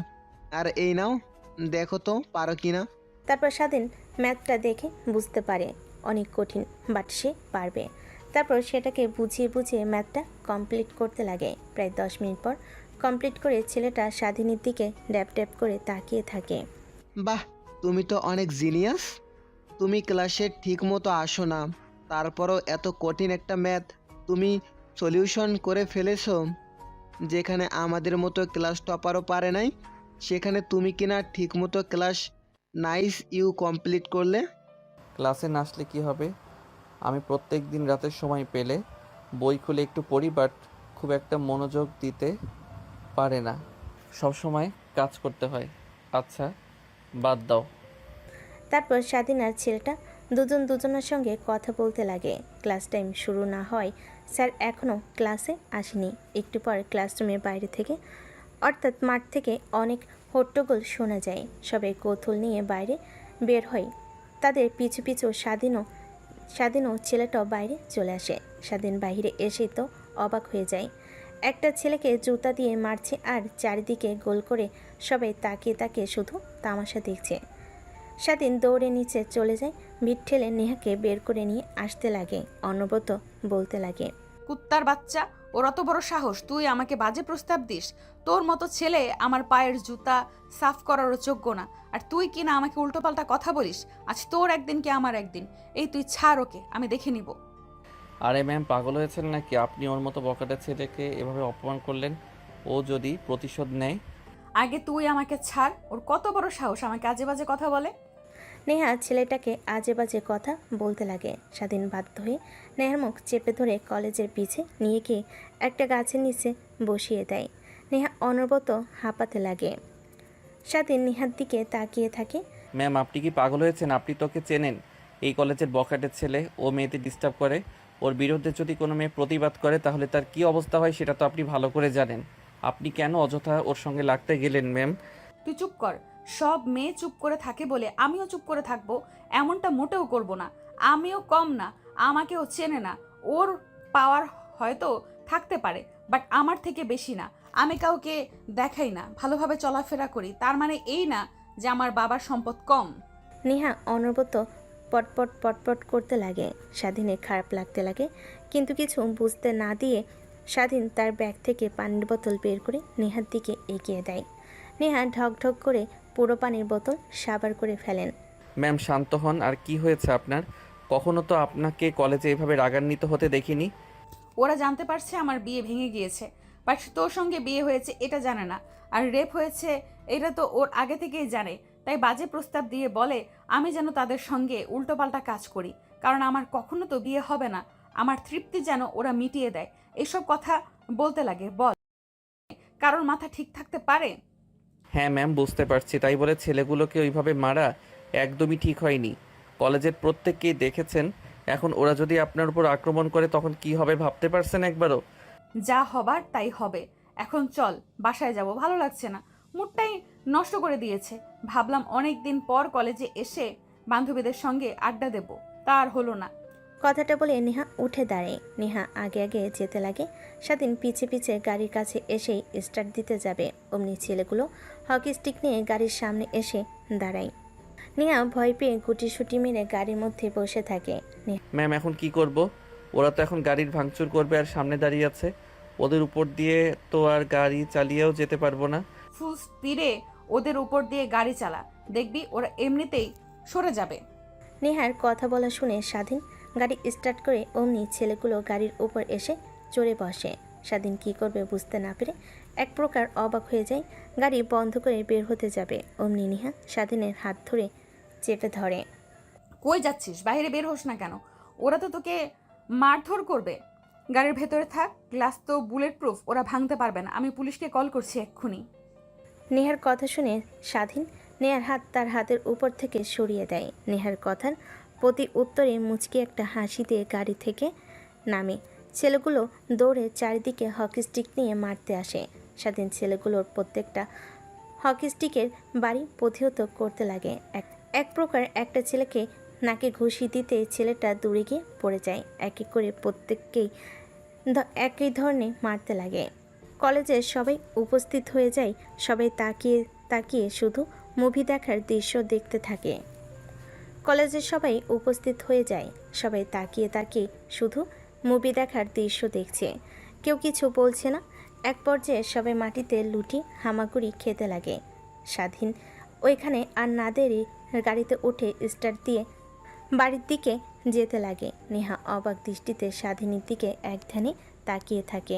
আর এই নাও, দেখো তো পারো কি না। তারপর স্বাধীন ম্যাথটা দেখে বুঝতে পারে অনেক কঠিন, বাট সে পারবে। তারপর সেটাকে বুঝিয়ে বুঝিয়ে ম্যাথটা কমপ্লিট করতে লাগে। প্রায় 10 মিনিট পর কমপ্লিট করে ছেলেটা স্বাধীনের দিকে ড্যাপ ড্যাপ করে তাকিয়ে থাকে। বাহ, তুমি তো অনেক জিনিয়াস। তুমি ক্লাসে ঠিক মতো আসো না, তারপরও এত কঠিন একটা ম্যাথ তুমি সলিউশন করে ফেলেছো। যেখানে আমাদের মতো ক্লাস টপারও পারে নাই, সেখানে তুমি কিনা ঠিক মতো ক্লাস নাইস ইউ কমপ্লিট করলে। ক্লাসে না আসলে কী হবে? আমি প্রত্যেক দিন রাতের সময় পেলে বই খুলে একটু পড়ি, বাট খুব একটা মনোযোগ দিতে পারে না, সব সময় কাজ করতে হয়। আচ্ছা, বাদ দাও। তারপর স্বাধীন আর ছেলেটা দুজনের সঙ্গে কথা বলতে লাগে। ক্লাস টাইম শুরু না হয় স্যার এখনও ক্লাসে আসেনি। একটু পর ক্লাসরুমের বাইরে থেকে অর্থাৎ মাঠ থেকে অনেক হট্টগোল শোনা যায়। সবাই কৌতূহল নিয়ে বাইরে বের হয়। তাদের পিছু পিছু স্বাধীনও ছেলেটাও বাইরে চলে আসে। স্বাধীন বাইরে এসে তো অবাক হয়ে যায়। একটা ছেলেকে জুতা দিয়ে মারছে আর চারিদিকে গোল করে সবাই তাকিয়ে তাকিয়ে শুধু তামাশা দেখছে। স্বাধীন দৌড়ে নিচে চলে যায়, ভিড় ঠেলে নেহাকে বের করে নিয়ে আসতে লাগে। অনবরত বলতে লাগে। কুত্তার বাচ্চা, ওর অত বড় সাহস, তুই আমাকে বাজে প্রস্তাব দিস? তোর মতো ছেলে আমার পায়ের জুতা সাফ করারও যোগ্য না, আর তুই কি না আমাকে উল্টোপাল্টা কথা বলিস? আজ তোর একদিন কি আমার একদিন। এই তুই ছাড় ওকে, আমি দেখে নিব। আরে ম্যাম, পাগল হয়েছেন নাকি? আপনি ওর মতো বকাটা ছেলেকে এভাবে অপমান করলেন, ও যদি প্রতিশোধ নেয়। আগে তুই আমাকে ছাড়, ওর কত বড় সাহস আমাকে আজে বাজে কথা বলে। নেহা ছেলেটাকে আজে বাজে কথা বলতে লাগে। স্বাধীন বাধ্য হয়ে নেহার মুখ চেপে ধরে কলেজের পিছে নিয়ে গিয়ে একটা গাছের নিচে বসিয়ে দেয়। নেহা অনবরত হাঁপাতে লাগে। স্বাধীন নেহার দিকে তাকিয়ে থাকে। ম্যাম, আপনি কি পাগল হয়েছেন? আপনি তোকে চেনেন? এই কলেজের বখাটের ছেলে, ও মেয়েদের ডিস্টার্ব করে। ওর বিরুদ্ধে যদি কোনো মেয়ে প্রতিবাদ করে তাহলে তার কি অবস্থা হয় সেটা তো আপনি ভালো করে জানেন। আপনি কেন অযথা ওর সঙ্গে লাগতে গেলেন ম্যাম? তুই চুপ কর। সব মেয়ে চুপ করে থাকে বলে আমিও চুপ করে থাকবো? এমনটা মোটেও করব না। আমিও কম না, আমাকেও চেনে না। ওর পাওয়ার হয়তো থাকতে পারে, বাট আমার থেকে বেশি না। আমি কাউকে দেখাই না, ভালোভাবে চলাফেরা করি, তার মানে এই না যে আমার বাবার সম্পদ কম। নেহা অনবরত পটপট পটপট করতে লাগে। স্বাধীনের খারাপ লাগতে লাগে, কিন্তু কিছু বুঝতে না দিয়ে স্বাধীন তার ব্যাগ থেকে পানির বোতল বের করে নেহার দিকে এগিয়ে দেয়। নেহা ঢক ঢক করে পুরো পানির বোতল সাবার করে ফেলেন। ম্যাম শান্ত হন। আর কি হয়েছে আপনার? কখনো তো আপনাকে কলেজে এভাবে রাগান্বিত হতে দেখিনি। ওরা জানতে পারছে আমার বিয়ে ভেঙে গিয়েছে, বাট তোর সঙ্গে বিয়ে হয়েছে এটা জানে না। আর রেপ হয়েছে এটা তো ওর আগে থেকেই জানে, তাই বাজে প্রস্তাব দিয়ে বলে আমি যেন তাদের সঙ্গে উল্টোপাল্টা কাজ করি, কারণ আমার কখনো তো বিয়ে হবে না, আমার তৃপ্তি যেন ওরা মিটিয়ে দেয়। এসব কথা বলতে লাগে। বল, কারোর মাথা ঠিক থাকতে পারে? হ্যাঁ ম্যাম, বুঝতে পারছি। তাই বলে ছেলেগুলোকে ওইভাবে মারা একদমই ঠিক হয়নি। কলেজের প্রত্যেককেই দেখেছেন। এখন ওরা যদি আপনার উপর আক্রমণ করে তখন কি হবে ভাবতে পারছেন একবারও? যা হবার তাই হবে। এখন চল, বাসায় যাব, ভালো লাগছে না, মুডটাই নষ্ট করে দিয়েছে। ভাবলাম অনেক দিন পর কলেজে এসে বান্ধবীদের সঙ্গে আড্ডা দেব, তা আর হলো না। কথাটা বলে নেহা উঠে দাঁড়ায়। নেহা আগে আগে যেতে লাগে। স্বাধীন পিছে পিছে গাড়ির কাছে এসেই স্টার্ট দিতে যাবে, অমনি ছেলেগুলো হকি স্টিক নিয়ে গাড়ির সামনে এসে দাঁড়ায়। নেহা ভয় পেয়ে গুটিসুটি মেরে গাড়ির মধ্যে বসে থাকে। ম্যাম এখন কি করব? ওরা তো এখন গাড়ির ভাঙচুর করবে আর সামনে দাঁড়িয়ে আছে। ওদের উপর দিয়ে তো আর গাড়ি চালিয়েও যেতে পারবো না। ফুল স্পিডে ওদের উপর দিয়ে গাড়ি চালা, দেখবি ওরা এমনিতেই সরে যাবে। নেহার কথা বলা শুনে স্বাধীন গাড়ি স্টার্ট করে অমনি ছেলেগুলো গাড়ির উপর এসে চড়ে বসে। স্বাধীন কী করবে বুঝতে না পেরে এক প্রকার অবাক হয়ে যায়। গাড়ি বন্ধ করে বের হতে যাবে, অমনি নেহা স্বাধীনের হাত ধরে চেপে ধরে। কই যাচ্ছিস? বাইরে বের হোস না কেন? ওরা তো তোকে মারধর করবে। গাড়ির ভেতরে থাক, গ্লাস তো বুলেট প্রুফ, ওরা ভাঙতে পারবে না। আমি পুলিশকে কল করছি এক্ষুনি। নেহার কথা শুনে স্বাধীন নেহার হাত তার হাতের উপর থেকে সরিয়ে দেয়। নেহার কথার প্রতি উত্তরে মুচকি একটা হাসি দিয়ে গাড়ি থেকে নামে। ছেলেগুলো দৌড়ে চারিদিকে হকি স্টিক নিয়ে মারতে আসে। স্বাধীন ছেলেগুলোর প্রত্যেকটা হকি স্টিকের বাড়ি প্রতিহত করতে লাগে। এক প্রকার একটা ছেলেকে নাকে ঘুষি দিতে ছেলেটা দূরে গিয়ে পড়ে যায়। এক এক করে প্রত্যেককেই একই ধরনের মারতে লাগে। কলেজে সবাই উপস্থিত হয়ে যায়। সবাই তাকিয়ে তাকিয়ে শুধু মুভি দেখার দৃশ্য দেখতে থাকে। কলেজে সবাই উপস্থিত হয়ে যায়। সবাই তাকিয়ে তাকিয়ে শুধু মুভি দেখার দৃশ্য দেখছে, কেউ কিছু বলছে না। এক পর্যায়ে সবাই মাটিতে লুটি হামাগুড়ি খেতে লাগে। স্বাধীন ওইখানে আর না দেরি গাড়িতে উঠে স্টার্ট দিয়ে বাড়ির দিকে যেতে লাগে। নেহা অবাক দৃষ্টিতে স্বাধীনের দিকে এক ধ্যানে তাকিয়ে থাকে।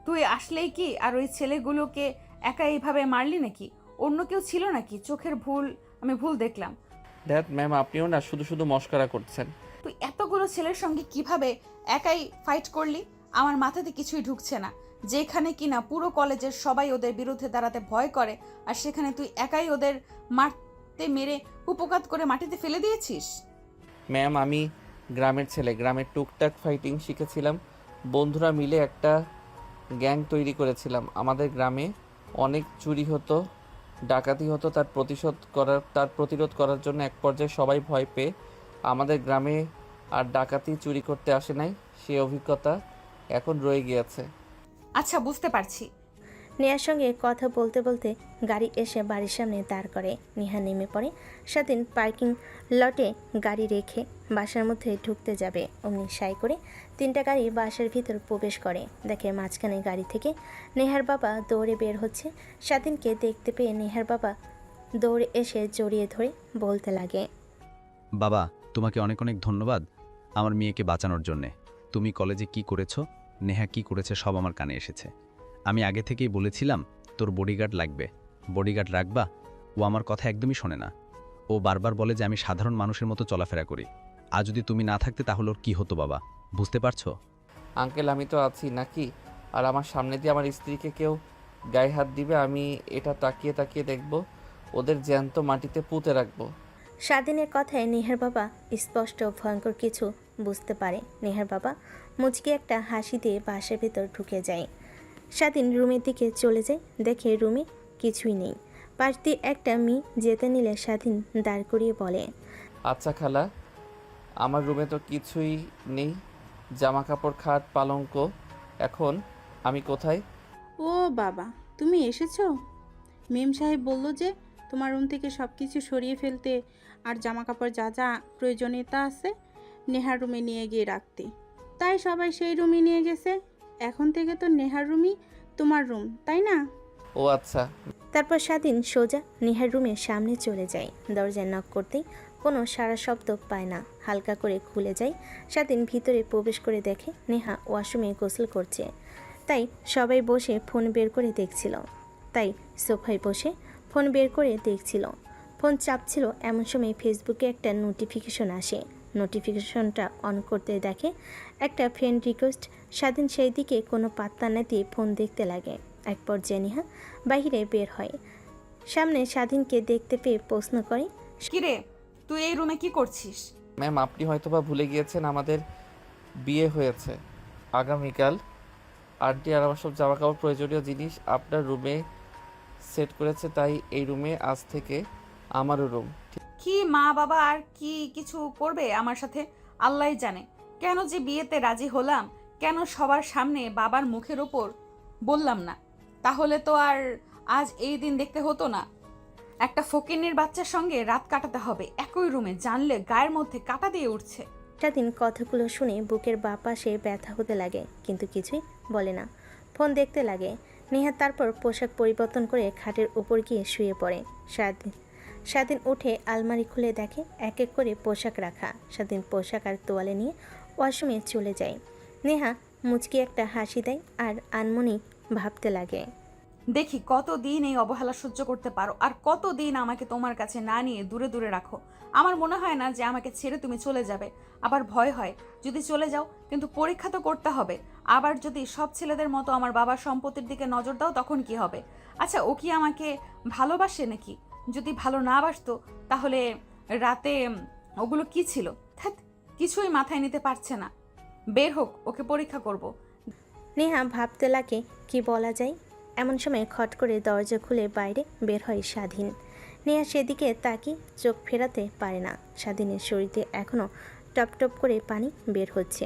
তুই আসলেই কি আর ওই ছেলেগুলোকে একা এইভাবে মারলি নাকি? অন্য কেউ ছিল নাকি? চোখের ভুল, আমি ভুল দেখলাম। দ্যাট ম্যাম, আপনিও না শুধু শুধু মস্করা করছেন। তুই এতগুলো ছেলের সঙ্গে কিভাবে একাই ফাইট করলি? আমার মাথাতে কিছুই ঢুকছে না। যেখানে কিনা পুরো কলেজের সবাই ওদের বিরুদ্ধে দাঁড়াতে ভয় করে, আর সেখানে তুই একাই ওদের মারতে মেরে কুপকাত করে মাটিতে ফেলে দিয়েছিস। ম্যাম, আমি গ্রামের ছেলে, গ্রামের টুকটাক ফাইটিং শিখেছিলাম। বন্ধুরা মিলে একটা গ্যাং তৈরি করেছিলাম। আমাদের গ্রামে অনেক চুরি হতো, ডাকাতি হতো। তার প্রতিরোধ করার জন্য এক পর্যায়ে সবাই ভয় পেয়ে আমাদের গ্রামে আর ডাকাতি চুরি করতে আসে নাই। সেই অভিজ্ঞতা এখন রয়ে গিয়েছে। আচ্ছা, বুঝতে পারছি। নেহার সঙ্গে কথা বলতে বলতে গাড়ি এসে বাড়ির সামনে দাঁড় করে। নেহা নেমে পড়ে। স্বাধীন পার্কিং লটে গাড়ি রেখে বাসার মধ্যে ঢুকতে যাবে, অমনি সাই করে 3টা গাড়ি বাসার ভিতর প্রবেশ করে। দেখে মাঝখানে গাড়ি থেকে নেহার বাবা দৌড়ে বের হচ্ছে। স্বাধীনকে দেখতে পেয়ে নেহার বাবা দৌড়ে এসে জড়িয়ে ধরে বলতে লাগে, বাবা, তোমাকে অনেক অনেক ধন্যবাদ আমার মেয়েকে বাঁচানোর জন্যে। তুমি কলেজে কি করেছো, নেহা কি করেছে সব আমার কানে এসেছে। আমি আগে থেকেই বলেছিলাম তোর বডিগার্ড লাগবে, বডিগার্ড রাখবা। ও আমার কথা একদমই শোনে না। ও বারবার বলে যে আমি সাধারণ মানুষের মতো চলাফেরা করি। আর যদি তুমি না থাকতে তাহলে ওর কী হতো বাবা, বুঝতে পারছো? আঙ্কেল, আমি তো আছি নাকি? আর আমার সামনে দিয়ে আমার স্ত্রীকে কেউ গায়ে হাত দিবে, আমি এটা তাকিয়ে তাকিয়ে দেখব, ওদের জ্যান্ত মাটিতে পুঁতে রাখবো। স্বাধীনের কথায় নেহার বাবা স্পষ্ট ভয়ঙ্কর কিছু বুঝতে পারে। নেহার বাবা মুচকি একটা হাসি দিয়ে বাসার ভেতর ঢুকে যায়। স্বাধীন রুমের দিকে চলে যায়, দেখে রুমে কিছুই নেই। পাশ দিয়ে একটা মেয়ে যেতে নিলে স্বাধীন দাঁড় করিয়ে বলে, আচ্ছা খালা, আমার রুমে তো কিছুই নেই, জামা কাপড়, খাট, পালঙ্ক। এখন আমি কোথায়? ও বাবা, তুমি এসেছো? মেম সাহেব বলল যে তোমার রুম থেকে সব কিছু সরিয়ে ফেলতে আর জামা কাপড় যা যা প্রয়োজনীয়তা আছে নেহার রুমে নিয়ে গিয়ে রাখতে। তাই সবাই সেই রুমে নিয়ে গেছে। এখন থেকে তো নেহার রুমই তোমার রুম, তাই না? ও আচ্ছা। তারপর স্বাধীন সোজা নেহার রুমের সামনে চলে যায়। দরজায় নক করতেই কোনো সারা শব্দ পায় না। হালকা করে খুলে যায়। স্বাধীন ভিতরে প্রবেশ করে দেখে নেহা ওয়াশরুমে গোসল করছে। তাই সবাই বসে ফোন বের করে দেখছিল। ফোন চাপছিল, এমন সময় ফেসবুকে একটা নোটিফিকেশন আসে। নোটিফিকেশনটা অন করতে দেখে একটা ফ্রেন্ড রিকোয়েস্ট। স্বাধীন সেই দিকে কোনো পাত্তা না দিয়ে ফোন দেখতে লাগে। এক পর্যায়ে নেহা বাইরে বের হয়। সামনে স্বাধীনকে দেখতে পেয়ে প্রশ্ন করে, কিরে, তুই এই রুমে কি করছিস? ম্যাম, আপনি হয়তোবা ভুলে গিয়েছেন আমাদের বিয়ে হয়েছে আগামীকাল। আন্টি আর আমার সব জামা কাপড় প্রয়োজনীয় জিনিস আপনার রুমে সেট করেছে, তাই এই রুমে আজ থেকে আমারও রুম। কি মা বাবা আর কি কিছু করবে আমার সাথে আল্লাহই জানে। কেন যে বিয়েতে রাজি হলাম, কেন সবার সামনে বাবার মুখের ওপর বললাম না? তাহলে তো আর আজ এই দিন দেখতে হতো না। একটা ফকিন্নির বাচ্চার সঙ্গে রাত কাটাতে হবে একই রুমে, জানলে গায়ের মধ্যে কাটা দিয়ে উঠছে। স্বাধীন কথাগুলো শুনে বুকের বাঁ পাশে ব্যথা হতে লাগে, কিন্তু কিছুই বলে না। ফোন দেখতে লাগে। নেহা তারপর পোশাক পরিবর্তন করে খাটের উপর গিয়ে শুয়ে পড়ে। স্বাধীন উঠে আলমারি খুলে দেখে এক এক করে পোশাক রাখা। স্বাধীন পোশাক আর তোয়ালে নিয়ে ওয়াশরুমে চলে যায়। নেহা মুচকি একটা হাসি দেয় আর আনমনি ভাবতে লাগে, দেখি কতদিন এই অবহেলা সহ্য করতে পারো, আর কতদিন আমাকে তোমার কাছে না নিয়ে দূরে দূরে রাখো। আমার মনে হয় না যে আমাকে ছেড়ে তুমি চলে যাবে। আবার ভয় হয় যদি চলে যাও, কিন্তু পরীক্ষা তো করতে হবে। আবার যদি সব ছেলেদের মতো আমার বাবার সম্পত্তির দিকে নজর দাও, তখন কি হবে? আচ্ছা, ও কি আমাকে ভালোবাসে নাকি? যদি ভালো না বাসতো তাহলে রাতে ওগুলো কি ছিল? ধ্যাৎ, কিছুই মাথায় নিতে পারছে না। বের হোক, ওকে পরীক্ষা করব। নেহা ভাবতে লাগে কি বলা যায়। এমন সময় খট করে দরজা খুলে বাইরে বের হয় স্বাধীন। নেহা সেদিকে তাকিয়ে চোখ ফেরাতে পারে না। স্বাধীনের শরীরে এখনও টপ টপ করে পানি বের হচ্ছে।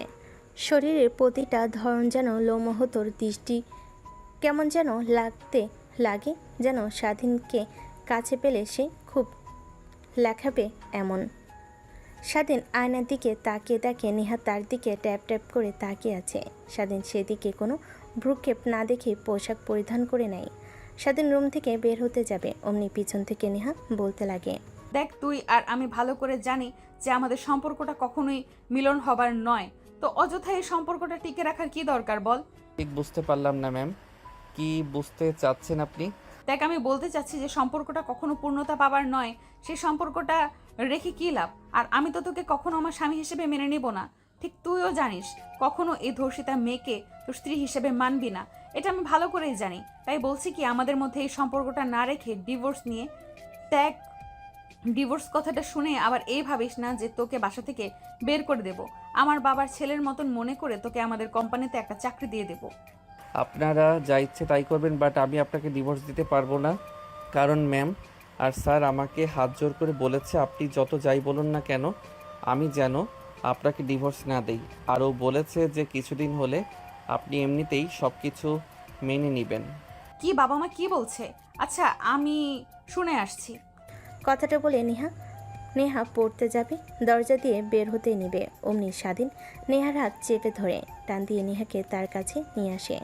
শরীরের প্রতিটা ধরন যেন লোমহতর, দৃষ্টি কেমন যেন লাগতে লাগে, যেন স্বাধীনকে কাছে পেলে সে খুব লেখাবে এমন। স্বাধীন আয়নার দিকে তাকিয়ে দেখে নেহা তার দিকে ট্যাপ ট্যাপ করে তাকিয়ে আছে। স্বাধীন সেদিকে কোনো ভ্রুক্ষেপ না দেখে পোশাক পরিধান করে নেয়। স্বাধীন রুম থেকে বের হতে যাবে, অমনি পিছন থেকে নেহা বলতে লাগে, দেখ, তুই আর আমি ভালো করে জানি যে আমাদের সম্পর্কটা কখনোই মিলন হবার নয়। তো অযথা এই সম্পর্কটা টিকে রাখার কি দরকার বল? ঠিক বুঝতে পারলাম না ম্যাম, কি বুঝতে চাচ্ছেন আপনি? দেখ, আমি বলতে চাচ্ছি যে সম্পর্কটা কখনো পূর্ণতা পাবার নয়। সেই সম্পর্কটা রেখে কি লাভ? আর আমি তো তোকে কখনো আমার স্বামী হিসেবে মেনে নিব না। ঠিক তুইও জানিস কখনো এই ধর্ষিতা মেয়েকে তোর স্ত্রী হিসেবে মানবি না। এটা আমি ভালো করেই জানি। তাই বলছি কি, আমাদের মধ্যে এই সম্পর্কটা না রেখে ডিভোর্স নিয়ে দেখ। ডিভোর্স কথাটা শুনে আবার এই ভাবিস না যে তোকে বাসা থেকে বের করে দেব। আমার বাবার ছেলের মতন মনে করে তোকে আমাদের কোম্পানিতে একটা চাকরি দিয়ে দেব। আপনারা যা ইচ্ছে তাই করবেন, বাট আমি আপনাকে ডিভোর্স দিতে পারবো না। কারণ ম্যাম আর স্যার আমাকে হাত জোর করে বলেছে আপনি যত যাই বলুন না কেন আমি যেন আপনাকে ডিভোর্স না দেই। আরও বলেছে যে কিছুদিন হলে আপনি এমনিতেই সব কিছু মেনে নেবেন। কি বাবা মা কি বলছে? আচ্ছা, আমি শুনে আসছি। কথাটা বলে নেহা পড়তে যাবে, দরজা দিয়ে বের হতে নেবে, অমনি স্বাধীন নেহার হাত চেপে ধরে টান দিয়ে নেহাকে তার কাছে নিয়ে আসে।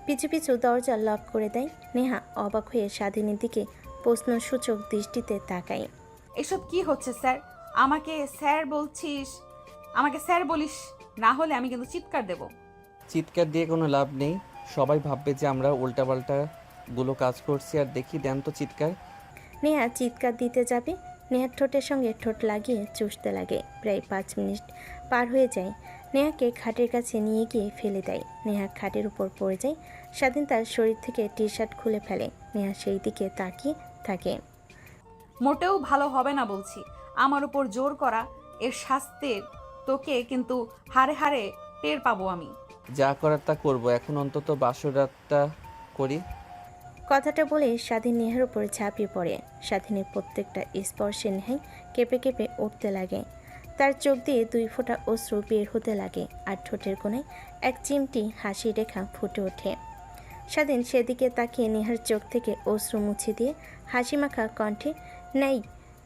পিছু পিছু দরজা লক করে দেয়। নেহা অবাক হয়ে স্বাধীনের দিকে প্রশ্নসূচক দৃষ্টিতে তাকায়। এসব কি হচ্ছে স্যার? আমাকে স্যার বলছিস? আমাকে স্যার বলিস না হলে আমি কিন্তু চিৎকার দেব। চিৎকার দিয়ে কোনো লাভ নেই, সবাই ভাববে যে আমরা উল্টাপাল্টাগুলো কাজ করছি। আর দেখি দেন তো চিৎকার। নেহা চিৎকার দিতে যাবে, নেহার ঠোঁটের সঙ্গে ঠোঁট লাগিয়ে চুষতে লাগে। প্রায় 5 মিনিট পার হয়ে যায়। নেহাকে খাটের কাছে নিয়ে গিয়ে ফেলে দেয়। নেহা খাটের উপর পড়ে যায়। স্বাধীন তার শরীর থেকে টি শার্ট খুলে ফেলে। নেহা সেই দিকে তাকিয়ে থাকে। মোটেও ভালো হবে না বলছি। আমার উপর জোর করা এর শাস্তির তোকে কিন্তু হারে হারে টের পাবো আমি। যা করার তা করবো, এখন অন্তত বাসর রাতটা করি। কথাটা বলে স্বাধীন নেহার উপর ঝাঁপিয়ে পড়ে। স্বাধীনের প্রত্যেকটা স্পর্শে নেহাই কেঁপে কেঁপে উঠতে লাগে। তার চোখ দিয়ে 2 ফোঁটা অশ্রু বের হতে লাগে, আর ঠোঁটের কোণায় এক চিমটি হাসি রেখা ফুটে ওঠে। স্বাধীন সেদিকে তাকিয়ে নেহার চোখ থেকে অশ্রু মুছে দিয়ে হাসি মাখা কণ্ঠে নেই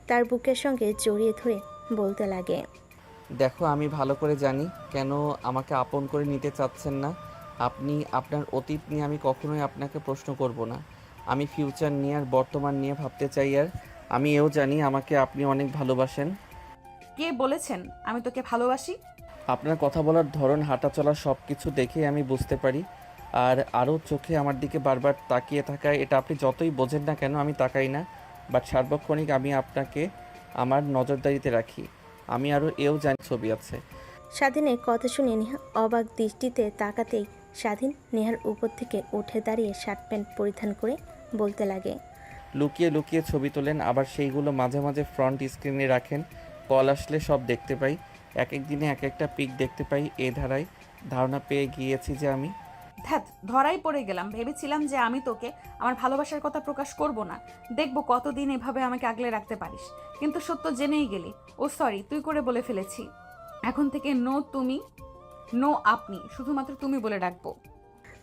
তার বুকের সঙ্গে জড়িয়ে ধরে বলতে লাগে, দেখো, আমি ভালো করে জানি কেন আমাকে আপন করে নিতে চাচ্ছেন না আপনি। আপনার অতীত নিয়ে আমি কখনোই আপনাকে প্রশ্ন করব না। আমি ফিউচার নিয়ে আর বর্তমান নিয়ে ভাবতে চাই। আর আমি এও জানি আমাকে আপনি অনেক ভালোবাসেন। কে বলেছেন আমি তোকে ভালোবাসি? আপনার কথা বলার ধরন, হাঁটা চলা সব কিছু দেখেই আমি বুঝতে পারি। আর আরও চোখে আমার দিকে বারবার তাকিয়ে থাকায়, এটা আপনি যতই বোঝেন না কেন আমি তাকাই না, বাট সার্বক্ষণিক আমি আপনাকে আমার নজরদারিতে রাখি। আমি আরও এও জানি ছবি আছে। স্বাধীনের কথা শুনে নেহা অবাক দৃষ্টিতে তাকাতেই স্বাধীন নেহার উপর থেকে উঠে দাঁড়িয়ে শার্ট প্যান্ট পরিধান করে বলতে লাগে, লুকিয়ে লুকিয়ে ছবি তোলেন, আবার সেইগুলো মাঝে মাঝে ফ্রন্ট স্ক্রিনে রাখেন। কল আসলে সব দেখতে পাই, এক এক দিনে এক একটা পিক দেখতে পাই। এ ধারায় ধারণা পেয়ে গিয়েছি যে আমি ধ্যাত, ধরাই পড়ে গেলাম। ভেবেছিলাম যে আমি তোকে আমার ভালোবাসার কথা প্রকাশ করব না, দেখবো কতদিন এভাবে আমাকে আগলে রাখতে পারিস, কিন্তু সত্য জেনেই গেলি। ও সরি, তুই করে বলে ফেলেছি। এখন থেকে নো তুমি, নো আপনি, শুধুমাত্র তুমি বলে ডাকবো।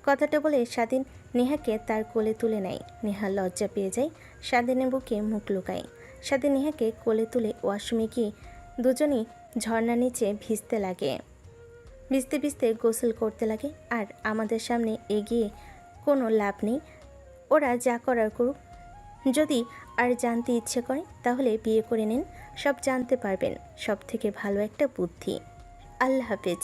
কথাটা বলে স্বাধীন নেহাকে তার কোলে তুলে নেয়। নেহা লজ্জা পেয়ে যায়, স্বাধীনের বুকে মুখ লুকায়। স্বাধীন নেহাকে কোলে তুলে ওয়াশরুমে গিয়ে দুজনই ঝর্ণার নিচে ভিজতে লাগে। ভিজতে ভিজতে গোসল করতে লাগে। আর আমাদের সামনে এগিয়ে কোনো লাভ নেই, ওরা যা করার করুক। যদি আর জানতে ইচ্ছে করে তাহলে বিয়ে করে নিন, সব জানতে পারবেন। সব থেকে ভালো একটা বুদ্ধি। আল্লাহ হাফেজ।